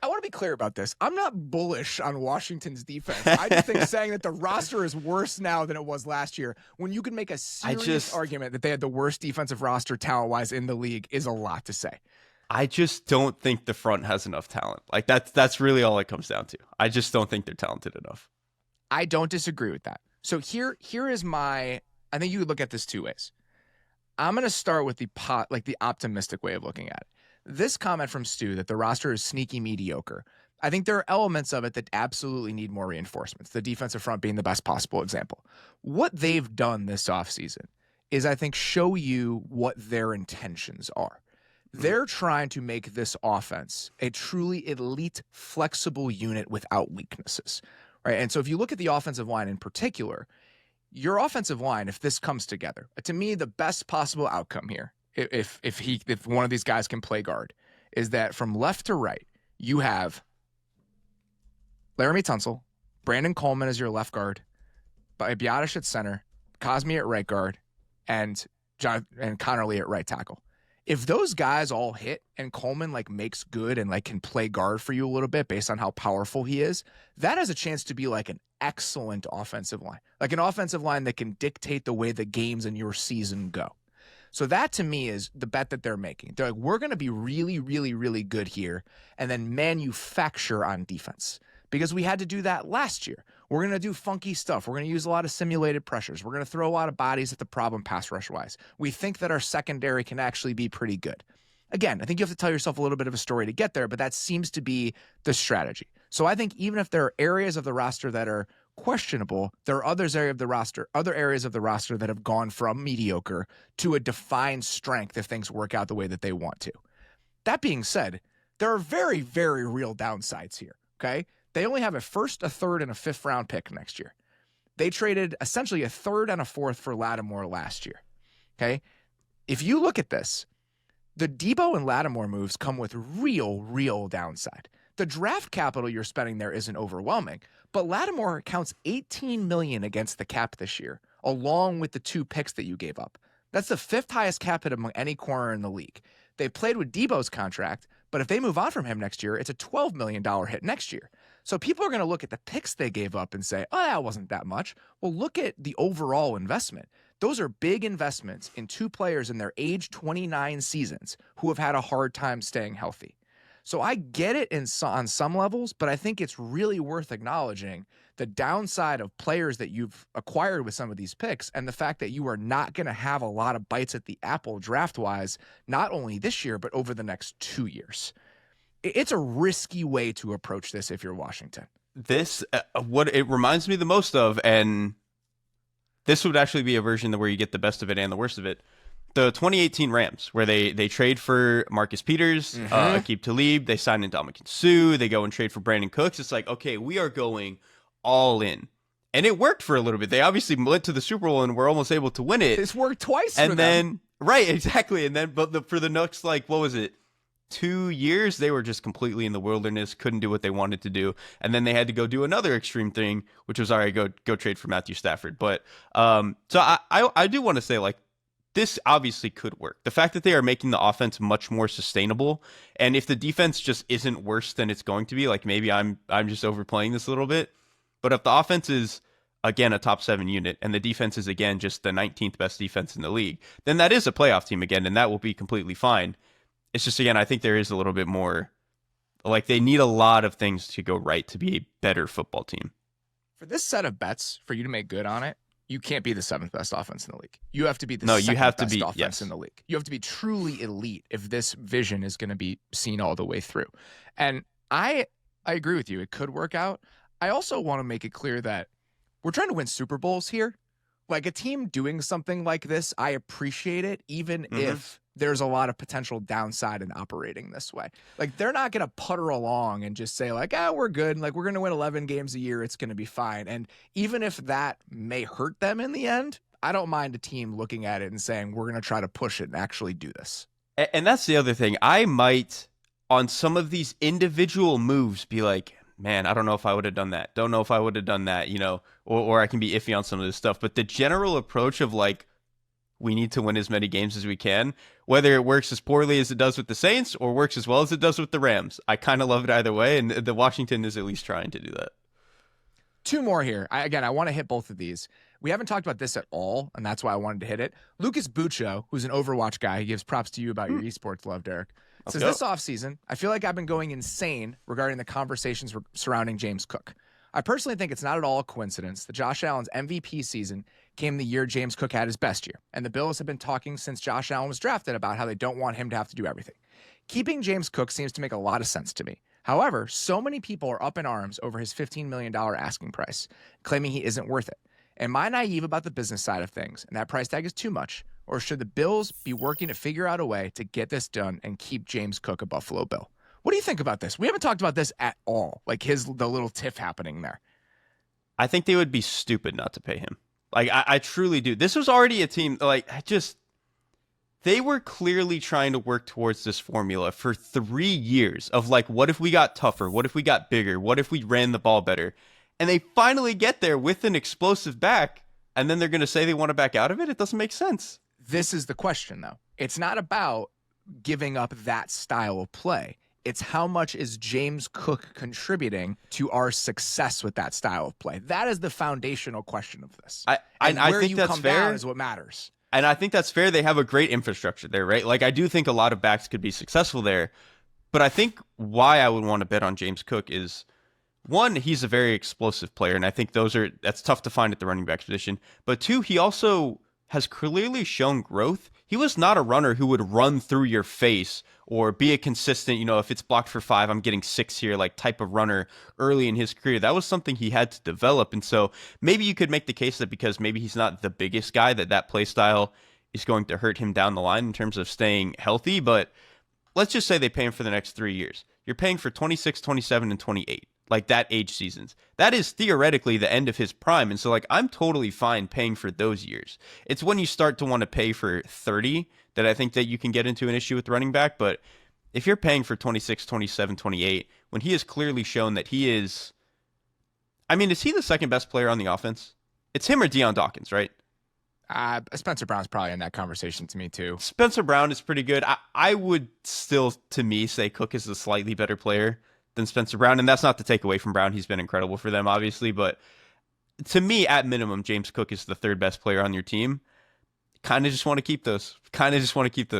I want to be clear about this. I'm not bullish on Washington's defense. I just think saying that the roster is worse now than it was last year, when you can make a serious argument that they had the worst defensive roster talent-wise in the league, is a lot to say. I just don't think the front has enough talent. Like that's really all it comes down to. I just don't think they're talented enough. I don't disagree with that. So here is I think you would look at this two ways. I'm going to start with the optimistic way of looking at it. This comment from Stu that the roster is sneaky mediocre, I think there are elements of it that absolutely need more reinforcements, the defensive front being the best possible example. What they've done this offseason is, I think, show you what their intentions are. They're trying to make this offense a truly elite, flexible unit without weaknesses, right? And so if you look at the offensive line in particular, your offensive line, if this comes together, to me, the best possible outcome here, if one of these guys can play guard, is that from left to right, you have Laramie Tunsil, Brandon Coleman as your left guard, Biotish at center, Cosme at right guard, and Connor Lee at right tackle. If those guys all hit and Coleman makes good and can play guard for you a little bit based on how powerful he is, that has a chance to be an excellent offensive line, an offensive line that can dictate the way the games in your season go. So that, to me, is the bet that they're making. They're we're going to be really, really, really good here and then manufacture on defense, because we had to do that last year. We're going to do funky stuff. We're going to use a lot of simulated pressures. We're going to throw a lot of bodies at the problem pass rush-wise. We think that our secondary can actually be pretty good. Again, I think you have to tell yourself a little bit of a story to get there, but that seems to be the strategy. So I think even if there are areas of the roster that are questionable, there are other areas of the roster that have gone from mediocre to a defined strength if things work out the way that they want to. That being said, there are very, very real downsides here, okay? They only have a first, a third, and a fifth round pick next year. They traded essentially a third and a fourth for Lattimore last year, okay? If you look at this, the Debo and Lattimore moves come with real downside. The draft capital you're spending there isn't overwhelming, but Lattimore counts $18 million against the cap this year, along with the 2 picks that you gave up. That's the 5th highest cap hit among any corner in the league. They played with Debo's contract, but if they move on from him next year, it's a $12 million hit next year. So people are going to look at the picks they gave up and say, oh, that wasn't that much. Well, look at the overall investment. Those are big investments in 2 players in their age 29 seasons who have had a hard time staying healthy. So I get it on some levels, but I think it's really worth acknowledging the downside of players that you've acquired with some of these picks and the fact that you are not going to have a lot of bites at the apple draft-wise, not only this year, but over the next 2 years. It's a risky way to approach this if you're Washington. This, what it reminds me the most of, and this would actually be a version where you get the best of it and the worst of it, the 2018 Rams, where they trade for Marcus Peters, Aqib Talib, they sign Ndamukong Suh, they go and trade for Brandon Cooks. It's like, okay, we are going all in. And it worked for a little bit. They obviously went to the Super Bowl and were almost able to win it. It's worked twice and for then, them. Right, exactly. And then, but for the next, what was it? 2 years, they were just completely in the wilderness, couldn't do what they wanted to do. And then they had to go do another extreme thing, which was, all right, go trade for Matthew Stafford. But so I do want to say, this obviously could work. The fact that they are making the offense much more sustainable, and if the defense just isn't worse than it's going to be, maybe I'm just overplaying this a little bit, but if the offense is, again, a top 7 unit, and the defense is, again, just the 19th best defense in the league, then that is a playoff team again, and that will be completely fine. It's just, again, I think there is a little bit more Like, they need a lot of things to go right to be a better football team. For this set of bets, for you to make good on it, you can't be the 7th best offense in the league. You have to be the second best offense in the league. You have to be truly elite if this vision is going to be seen all the way through. And I agree with you. It could work out. I also want to make it clear that we're trying to win Super Bowls here. Like, a team doing something like this, I appreciate it, even if there's a lot of potential downside in operating this way. Like, they're not going to putter along and just say, like, we're good. Like, we're going to win 11 games a year. It's going to be fine. And even if that may hurt them in the end, I don't mind a team looking at it and saying, we're going to try to push it and actually do this. And that's the other thing. I might, on some of these individual moves, be like, man, I don't know if I would have done that. Don't know if I would have done that, or I can be iffy on some of this stuff. But the general approach of, like, we need to win as many games as we can, whether it works as poorly as it does with the Saints or works as well as it does with the Rams, I kind of love it either way. And the Washington is at least trying to do that. 2 more here. I want to hit both of these. We haven't talked about this at all, and that's why I wanted to hit it. Lucas Buccio, who's an Overwatch guy, he gives props to you about your esports love, Derek. Says this offseason, I feel like I've been going insane regarding the conversations surrounding James Cook. I personally think it's not at all a coincidence that Josh Allen's MVP season came the year James Cook had his best year, and the Bills have been talking since Josh Allen was drafted about how they don't want him to have to do everything. Keeping James Cook seems to make a lot of sense to me. However, so many people are up in arms over his $15 million asking price, claiming he isn't worth it. Am I naive about the business side of things, and that price tag is too much? Or should the Bills be working to figure out a way to get this done and keep James Cook a Buffalo Bill? What do you think about this? We haven't talked about this at all, like the little tiff happening there. I think they would be stupid not to pay him. Like, I truly do. This was already a team, they were clearly trying to work towards this formula for 3 years of, like, what if we got tougher? What if we got bigger? What if we ran the ball better? And they finally get there with an explosive back, and then they're going to say they want to back out of it? It doesn't make sense. This is the question, though. It's not about giving up that style of play. It's how much is James Cook contributing to our success with that style of play. That is the foundational question of this. I think that's fair. Is what matters. And I think that's fair. They have a great infrastructure there, right? Like, I do think a lot of backs could be successful there. But I think why I would want to bet on James Cook is, one, he's a very explosive player, and I think that's tough to find at the running back position. But 2, he also has clearly shown growth. He was not a runner who would run through your face or be a consistent, if it's blocked for 5, I'm getting 6 here, like, type of runner early in his career. That was something he had to develop. And so maybe you could make the case that because maybe he's not the biggest guy, that play style is going to hurt him down the line in terms of staying healthy. But let's just say they pay him for the next 3 years. You're paying for 26, 27, and 28. Like, that age seasons. That is theoretically the end of his prime. And so, like, I'm totally fine paying for those years. It's when you start to want to pay for 30 that I think that you can get into an issue with running back. But if you're paying for 26, 27, 28, when he has clearly shown that he is, is he the second best player on the offense? It's him or Deion Dawkins, right? Spencer Brown's probably in that conversation to me, too. Spencer Brown is pretty good. I would still, to me, say Cook is a slightly better player than Spencer Brown, and that's not to take away from Brown. He's been incredible for them, obviously, but to me, at minimum, James Cook is the 3rd best player on your team. Kind of just want to keep those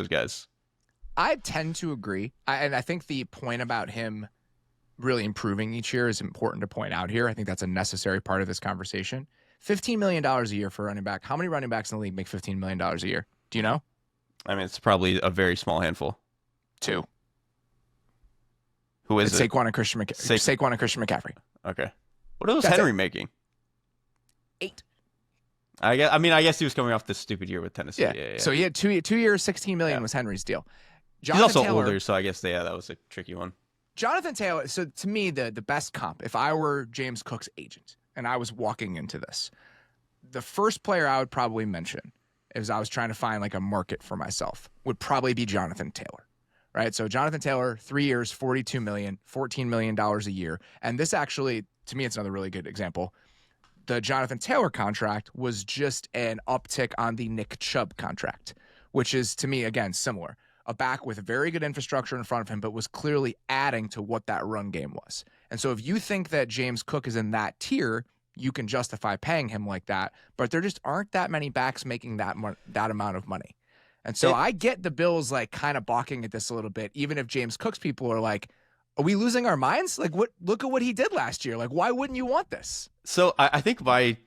guys. I tend to agree, and I think the point about him really improving each year is important to point out here. I think that's a necessary part of this conversation. $15 million a year for a running back. How many running backs in the league make $15 million a year? Do you know? It's probably a very small handful. 2. Who is it? Saquon and Christian McCaffrey. Okay. What was Henry making? 8. I guess he was coming off this stupid year with Tennessee. Yeah. So he had 2 years, $16 million was Henry's deal. He's also older, so I guess that was a tricky one. Jonathan Taylor. So to me, the best comp, if I were James Cook's agent and I was walking into this, the first player I would probably mention, as I was trying to find like a market for myself, would probably be Jonathan Taylor. Right. So Jonathan Taylor, 3 years, $42 million, $14 million a year. And this actually, to me, it's another really good example. The Jonathan Taylor contract was just an uptick on the Nick Chubb contract, which is, to me, again, similar. A back with very good infrastructure in front of him, but was clearly adding to what that run game was. And so if you think that James Cook is in that tier, you can justify paying him like that. But there just aren't that many backs making that amount of money. And so I get the Bills like kind of balking at this a little bit, even if James Cook's people are like, Are we losing our minds? Like, what? Look at what he did last year. Like, why wouldn't you want this? So I think my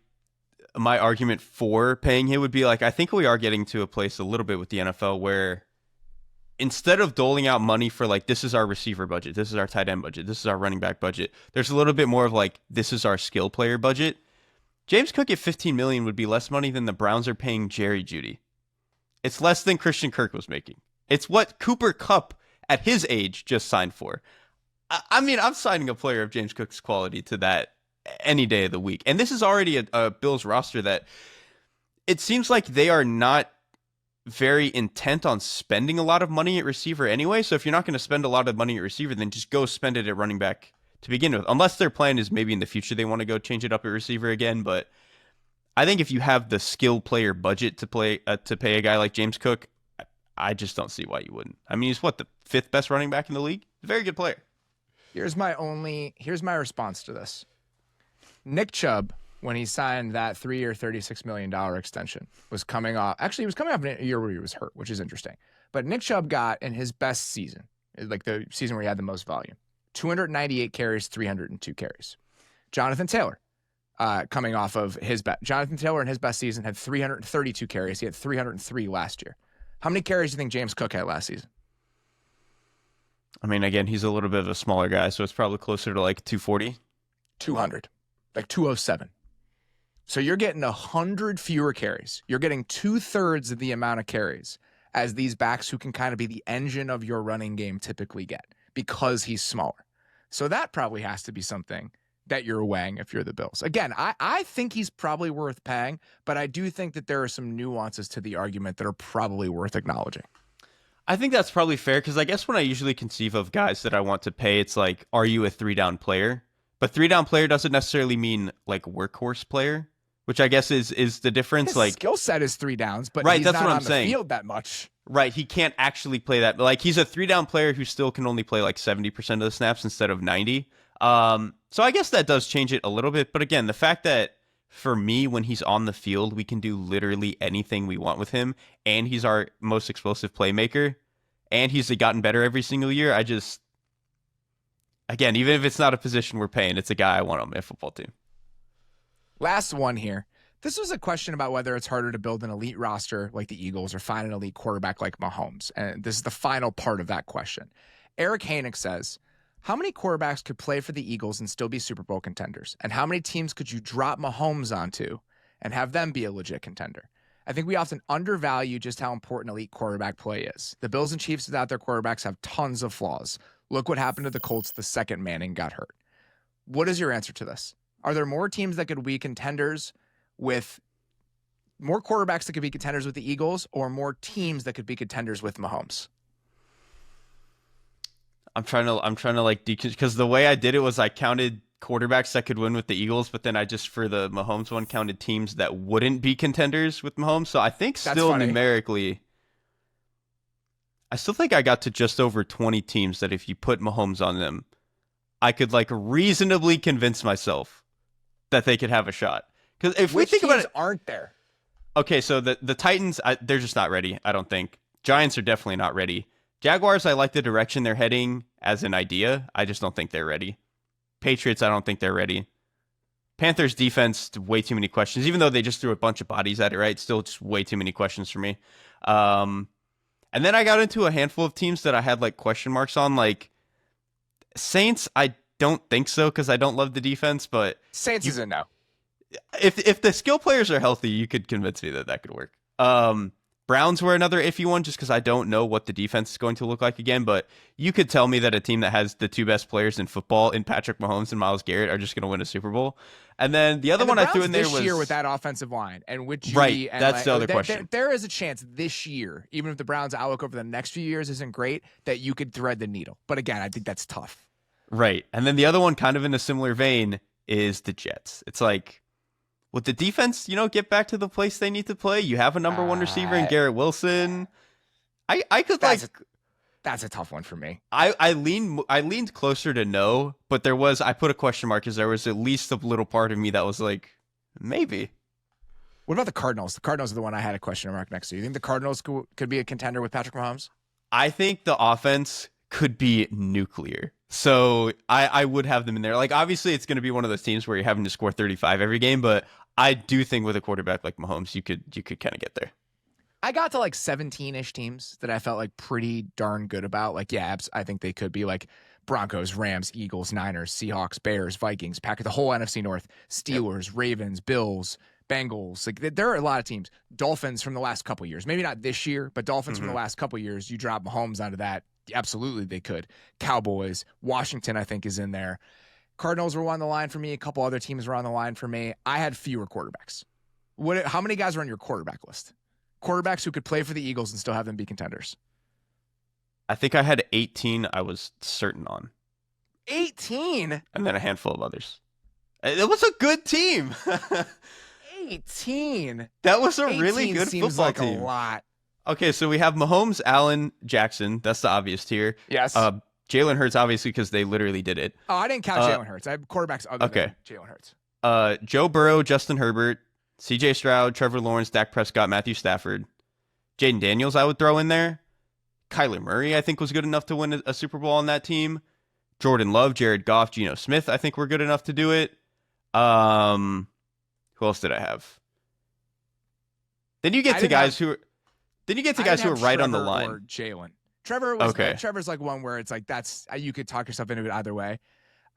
argument for paying him would be like, I think we are getting to a place a little bit with the NFL where instead of doling out money for like, this is our receiver budget, this is our tight end budget, this is our running back budget, there's a little bit more of like, this is our skill player budget. James Cook at $15 million would be less money than the Browns are paying Jerry Jeudy. It's less than Christian Kirk was making. It's what Cooper Kupp at his age just signed for. I mean, I'm signing a player of James Cook's quality to that any day of the week. And this is already a Bills roster that it seems like they are not very intent on spending a lot of money at receiver anyway. So if you're not going to spend a lot of money at receiver, then just go spend it at running back to begin with. Unless their plan is maybe in the future they want to go change it up at receiver again. But I think if you have the skill player budget to pay a guy like James Cook, I just don't see why you wouldn't. I mean, he's the 5th best running back in the league? A very good player. Here's my response to this. Nick Chubb, when he signed that 3-year, $36 million extension, was coming off a year where he was hurt, which is interesting. But Nick Chubb got in his best season, like the season where he had the most volume, 298 carries, 302 carries. Jonathan Taylor, coming off of Jonathan Taylor in his best season had 332 carries. He had 303 last year. How many carries do you think James Cook had last season? I mean, again, he's a little bit of a smaller guy, so it's probably closer to like 240. 200. Like 207. So you're getting 100 fewer carries. You're getting 2/3 of the amount of carries as these backs who can kind of be the engine of your running game typically get because he's smaller. So that probably has to be something that you're weighing if you're the Bills. Again, I think he's probably worth paying, but I do think that there are some nuances to the argument that are probably worth acknowledging. I think that's probably fair because I guess when I usually conceive of guys that I want to pay, it's like, are you a 3-down player? But 3-down player doesn't necessarily mean like workhorse player, which I guess is the difference. His like skill set is 3 downs, but right, he's that's not what on I'm the saying. field that much. Right, he can't actually play that. Like he's a 3-down player who still can only play like 70% of the snaps instead of 90. So I guess that does change it a little bit. But again, the fact that for me, when he's on the field, we can do literally anything we want with him, and he's our most explosive playmaker, and he's gotten better every single year. Again, even if it's not a position we're paying, it's a guy I want on my football team. Last one here. This was a question about whether it's harder to build an elite roster like the Eagles or find an elite quarterback like Mahomes. And this is the final part of that question. Eric Hanick says, how many quarterbacks could play for the Eagles and still be Super Bowl contenders? And how many teams could you drop Mahomes onto and have them be a legit contender? I think we often undervalue just how important elite quarterback play is. The Bills and Chiefs without their quarterbacks have tons of flaws. Look what happened to the Colts the second Manning got hurt. What is your answer to this? Are there more teams that could be contenders with more quarterbacks that could be contenders with the Eagles, or more teams that could be contenders with Mahomes? I'm trying to like because the way I did it was I counted quarterbacks that could win with the Eagles, but then I just for the Mahomes one counted teams that wouldn't be contenders with Mahomes. So I think numerically, I still think I got to just over 20 teams that if you put Mahomes on them, I could like reasonably convince myself that they could have a shot. Because if we think about it, aren't there? Okay, so the Titans, they're just not ready, I don't think. Giants are definitely not ready. Jaguars, I like the direction they're heading as an idea. I just don't think they're ready. Patriots, I don't think they're ready. Panthers defense, way too many questions. Even though they just threw a bunch of bodies at it, right? Still just way too many questions for me. And then I got into a handful of teams that I had like question marks on. Like Saints, I don't think so because I don't love the defense. But Saints is a no. If the skill players are healthy, you could convince me that could work. Browns were another iffy one just because I don't know what the defense is going to look like again. But you could tell me that a team that has the 2 best players in football in Patrick Mahomes and Myles Garrett are just going to win a Super Bowl. And then the other one I threw in there was this year with that offensive line and with Judy. Right, and that's the other question. There is a chance this year, even if the Browns' outlook over the next few years isn't great, that you could thread the needle. But again, I think that's tough. Right. And then the other one, kind of in a similar vein, is the Jets. It's like, would the defense, get back to the place they need to play? You have a number 1 receiver in Garrett Wilson. I could that's a tough one for me. I leaned closer to no, but I put a question mark because there was at least a little part of me that was like, maybe. What about the Cardinals? The Cardinals are the one I had a question mark next to. You think the Cardinals could be a contender with Patrick Mahomes? I think the offense could be nuclear. So I would have them in there. Like, obviously, it's going to be one of those teams where you're having to score 35 every game, but I do think with a quarterback like Mahomes, you could kind of get there. I got to like 17-ish teams that I felt like pretty darn good about. Like, yeah, I think they could be like Broncos, Rams, Eagles, Niners, Seahawks, Bears, Vikings, Packers, the whole NFC North, Steelers, Ravens, Bills, Bengals. Like, there are a lot of teams. Dolphins from the last couple years. Maybe not this year, but Dolphins from the last couple years. You drop Mahomes onto that. Absolutely, they could. Cowboys, Washington, I think, is in there. Cardinals were on the line for me. A couple other teams were on the line for me. I had fewer quarterbacks. How many guys were on your quarterback list? Quarterbacks who could play for the Eagles and still have them be contenders. I think I had 18 I was certain on. 18? And then a handful of others. It was a good team. 18? That was a really good seems football like team. A lot. Okay, so we have Mahomes, Allen, Jackson. That's the obvious tier. Yes. Jalen Hurts, obviously, because they literally did it. Oh, I didn't count Jalen Hurts. I have quarterbacks other than Jalen Hurts. Joe Burrow, Justin Herbert, C.J. Stroud, Trevor Lawrence, Dak Prescott, Matthew Stafford. Jaden Daniels I would throw in there. Kyler Murray, I think, was good enough to win a Super Bowl on that team. Jordan Love, Jared Goff, Geno Smith, I think were good enough to do it. Who else did I have? Then you get to guys who are right on the line. Or Jalen. Trevor was Trevor's like one where it's like that's you could talk yourself into it either way.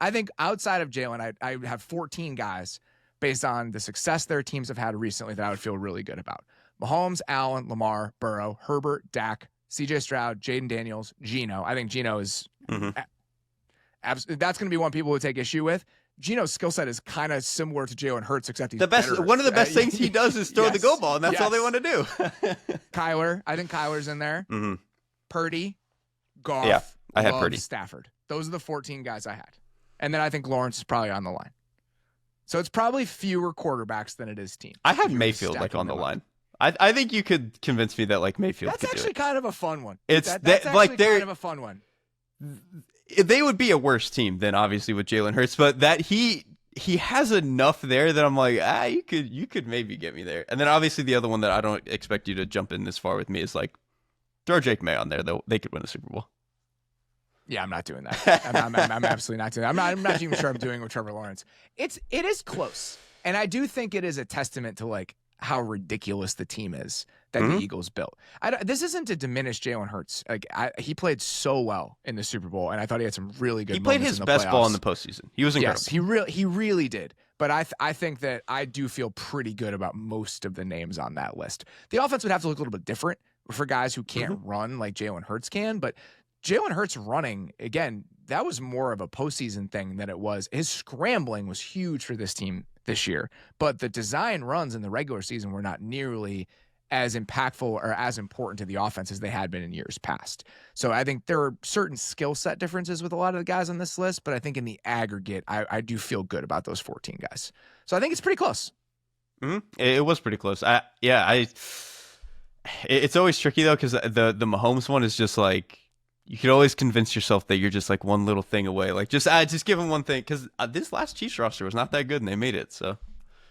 I think outside of Jalen, I have 14 guys based on the success their teams have had recently that I would feel really good about. Mahomes, Allen, Lamar, Burrow, Herbert, Dak, C.J. Stroud, Jaden Daniels, Geno. I think Geno is that's going to be one people would take issue with. Geno's skill set is kind of similar to Jalen Hurts, except he's better. One of the best things he does is throw the go ball, and that's all they want to do. Kyler, I think Kyler's in there. Purdy, Goff, yeah, I had Love, Purdy. Stafford. Those are the 14 guys I had. And then I think Lawrence is probably on the line. So it's probably fewer quarterbacks than it is teams. I had Mayfield like on the line. I think you could convince me that like Mayfield That's could do it. actually kind of a fun one. That's actually kind of a fun one. They would be a worse team than obviously with Jalen Hurts, but that he has enough there that I'm like, you could maybe get me there. And then obviously the other one that I don't expect you to jump in this far with me is like throw Jake May on there, though. They could win a Super Bowl. Yeah, I'm not doing that. I'm absolutely not doing that. I'm not even sure I'm doing it with Trevor Lawrence. It is close, and I do think it is a testament to like how ridiculous the team is that the Eagles built. This isn't to diminish Jalen Hurts. Like he played so well in the Super Bowl, and I thought he had some really good. He played his best playoffs. ball in the postseason. He was incredible. Yes, he really did. But I think that I do feel pretty good about most of the names on that list. The offense would have to look a little bit different for guys who can't run like Jalen Hurts can, but Jalen Hurts running, again, that was more of a postseason thing than it was. His scrambling was huge for this team this year, but the design runs in the regular season were not nearly as impactful or as important to the offense as they had been in years past. So I think there are certain skill set differences with a lot of the guys on this list, but I think in the aggregate, I do feel good about those 14 guys. So I think it's pretty close. It was pretty close. It's always tricky though, because the Mahomes one is just like, you could always convince yourself that you're just like one little thing away. Like just give him one thing, because this last Chiefs roster was not that good and they made it. So,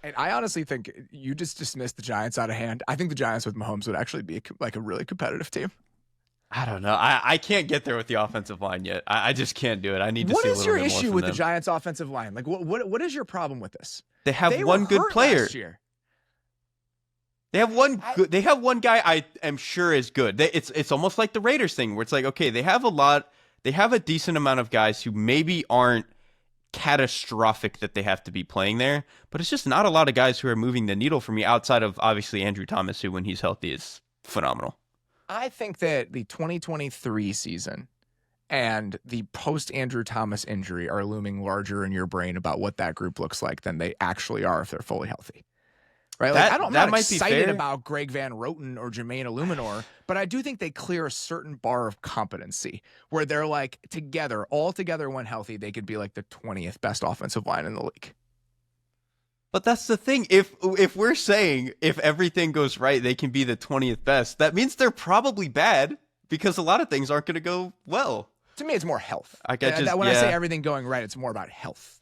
and I honestly think you just dismissed the Giants out of hand. I think the Giants with Mahomes would actually be like a really competitive team. I don't know. I can't get there with the offensive line yet. I just can't do it. I need to see a little bit more from them. What is your issue with the Giants offensive line? Like what is your problem with this? They have one good player. Last year. They have one good. They have one guy I am sure is good. It's almost like the Raiders thing where it's like, okay, they have a decent amount of guys who maybe aren't catastrophic that they have to be playing there, but it's just not a lot of guys who are moving the needle for me outside of obviously Andrew Thomas, who when he's healthy is phenomenal. I think that the 2023 season and the post Andrew Thomas injury are looming larger in your brain about what that group looks like than they actually are if they're fully healthy. Right? Like, I'm not excited about Greg Van Roten or Jermaine Illuminor, but I do think they clear a certain bar of competency where they're like all together when healthy, they could be like the 20th best offensive line in the league. But that's the thing. If we're saying if everything goes right, they can be the 20th best, that means they're probably bad because a lot of things aren't going to go well. To me, it's more health. I say everything going right, it's more about health.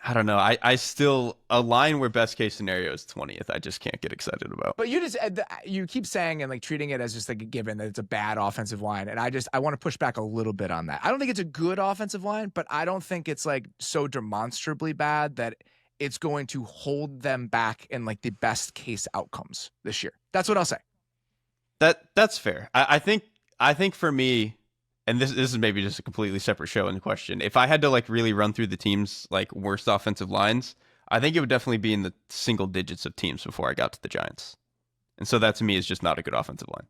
I don't know. I still, a line where best case scenario is 20th. I just can't get excited about. But you keep saying and like treating it as just like a given that it's a bad offensive line. And I want to push back a little bit on that. I don't think it's a good offensive line, but I don't think it's like so demonstrably bad that it's going to hold them back in like the best case outcomes this year. That's what I'll say. That's fair. I think for me, and this is maybe just a completely separate show in the question. If I had to like really run through the team's like worst offensive lines, I think it would definitely be in the single digits of teams before I got to the Giants. And so that to me is just not a good offensive line.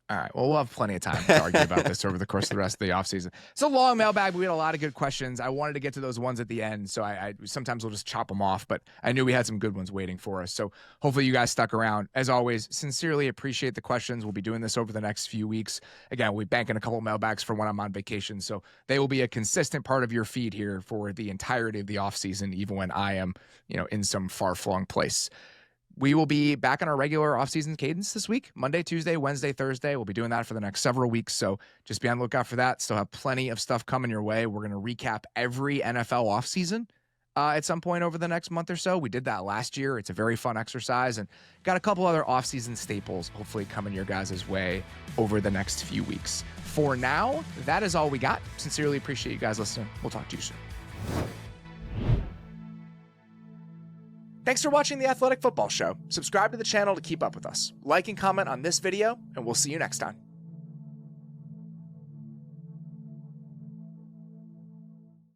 All right. Well, we'll have plenty of time to argue about this over the course of the rest of the offseason. It's a long mailbag. We had a lot of good questions. I wanted to get to those ones at the end, so I sometimes we'll just chop them off, but I knew we had some good ones waiting for us. So hopefully you guys stuck around. As always, sincerely appreciate the questions. We'll be doing this over the next few weeks. Again, we'll be banking a couple mailbags for when I'm on vacation, so they will be a consistent part of your feed here for the entirety of the offseason, even when I am, in some far-flung place. We will be back on our regular offseason cadence this week, Monday, Tuesday, Wednesday, Thursday. We'll be doing that for the next several weeks, so just be on the lookout for that. Still have plenty of stuff coming your way. We're going to recap every NFL offseason at some point over the next month or so. We did that last year. It's a very fun exercise, and got a couple other offseason staples hopefully coming your guys' way over the next few weeks. For now, that is all we got. Sincerely appreciate you guys listening. We'll talk to you soon. Thanks for watching The Athletic Football Show. Subscribe to the channel to keep up with us. Like and comment on this video, and we'll see you next time.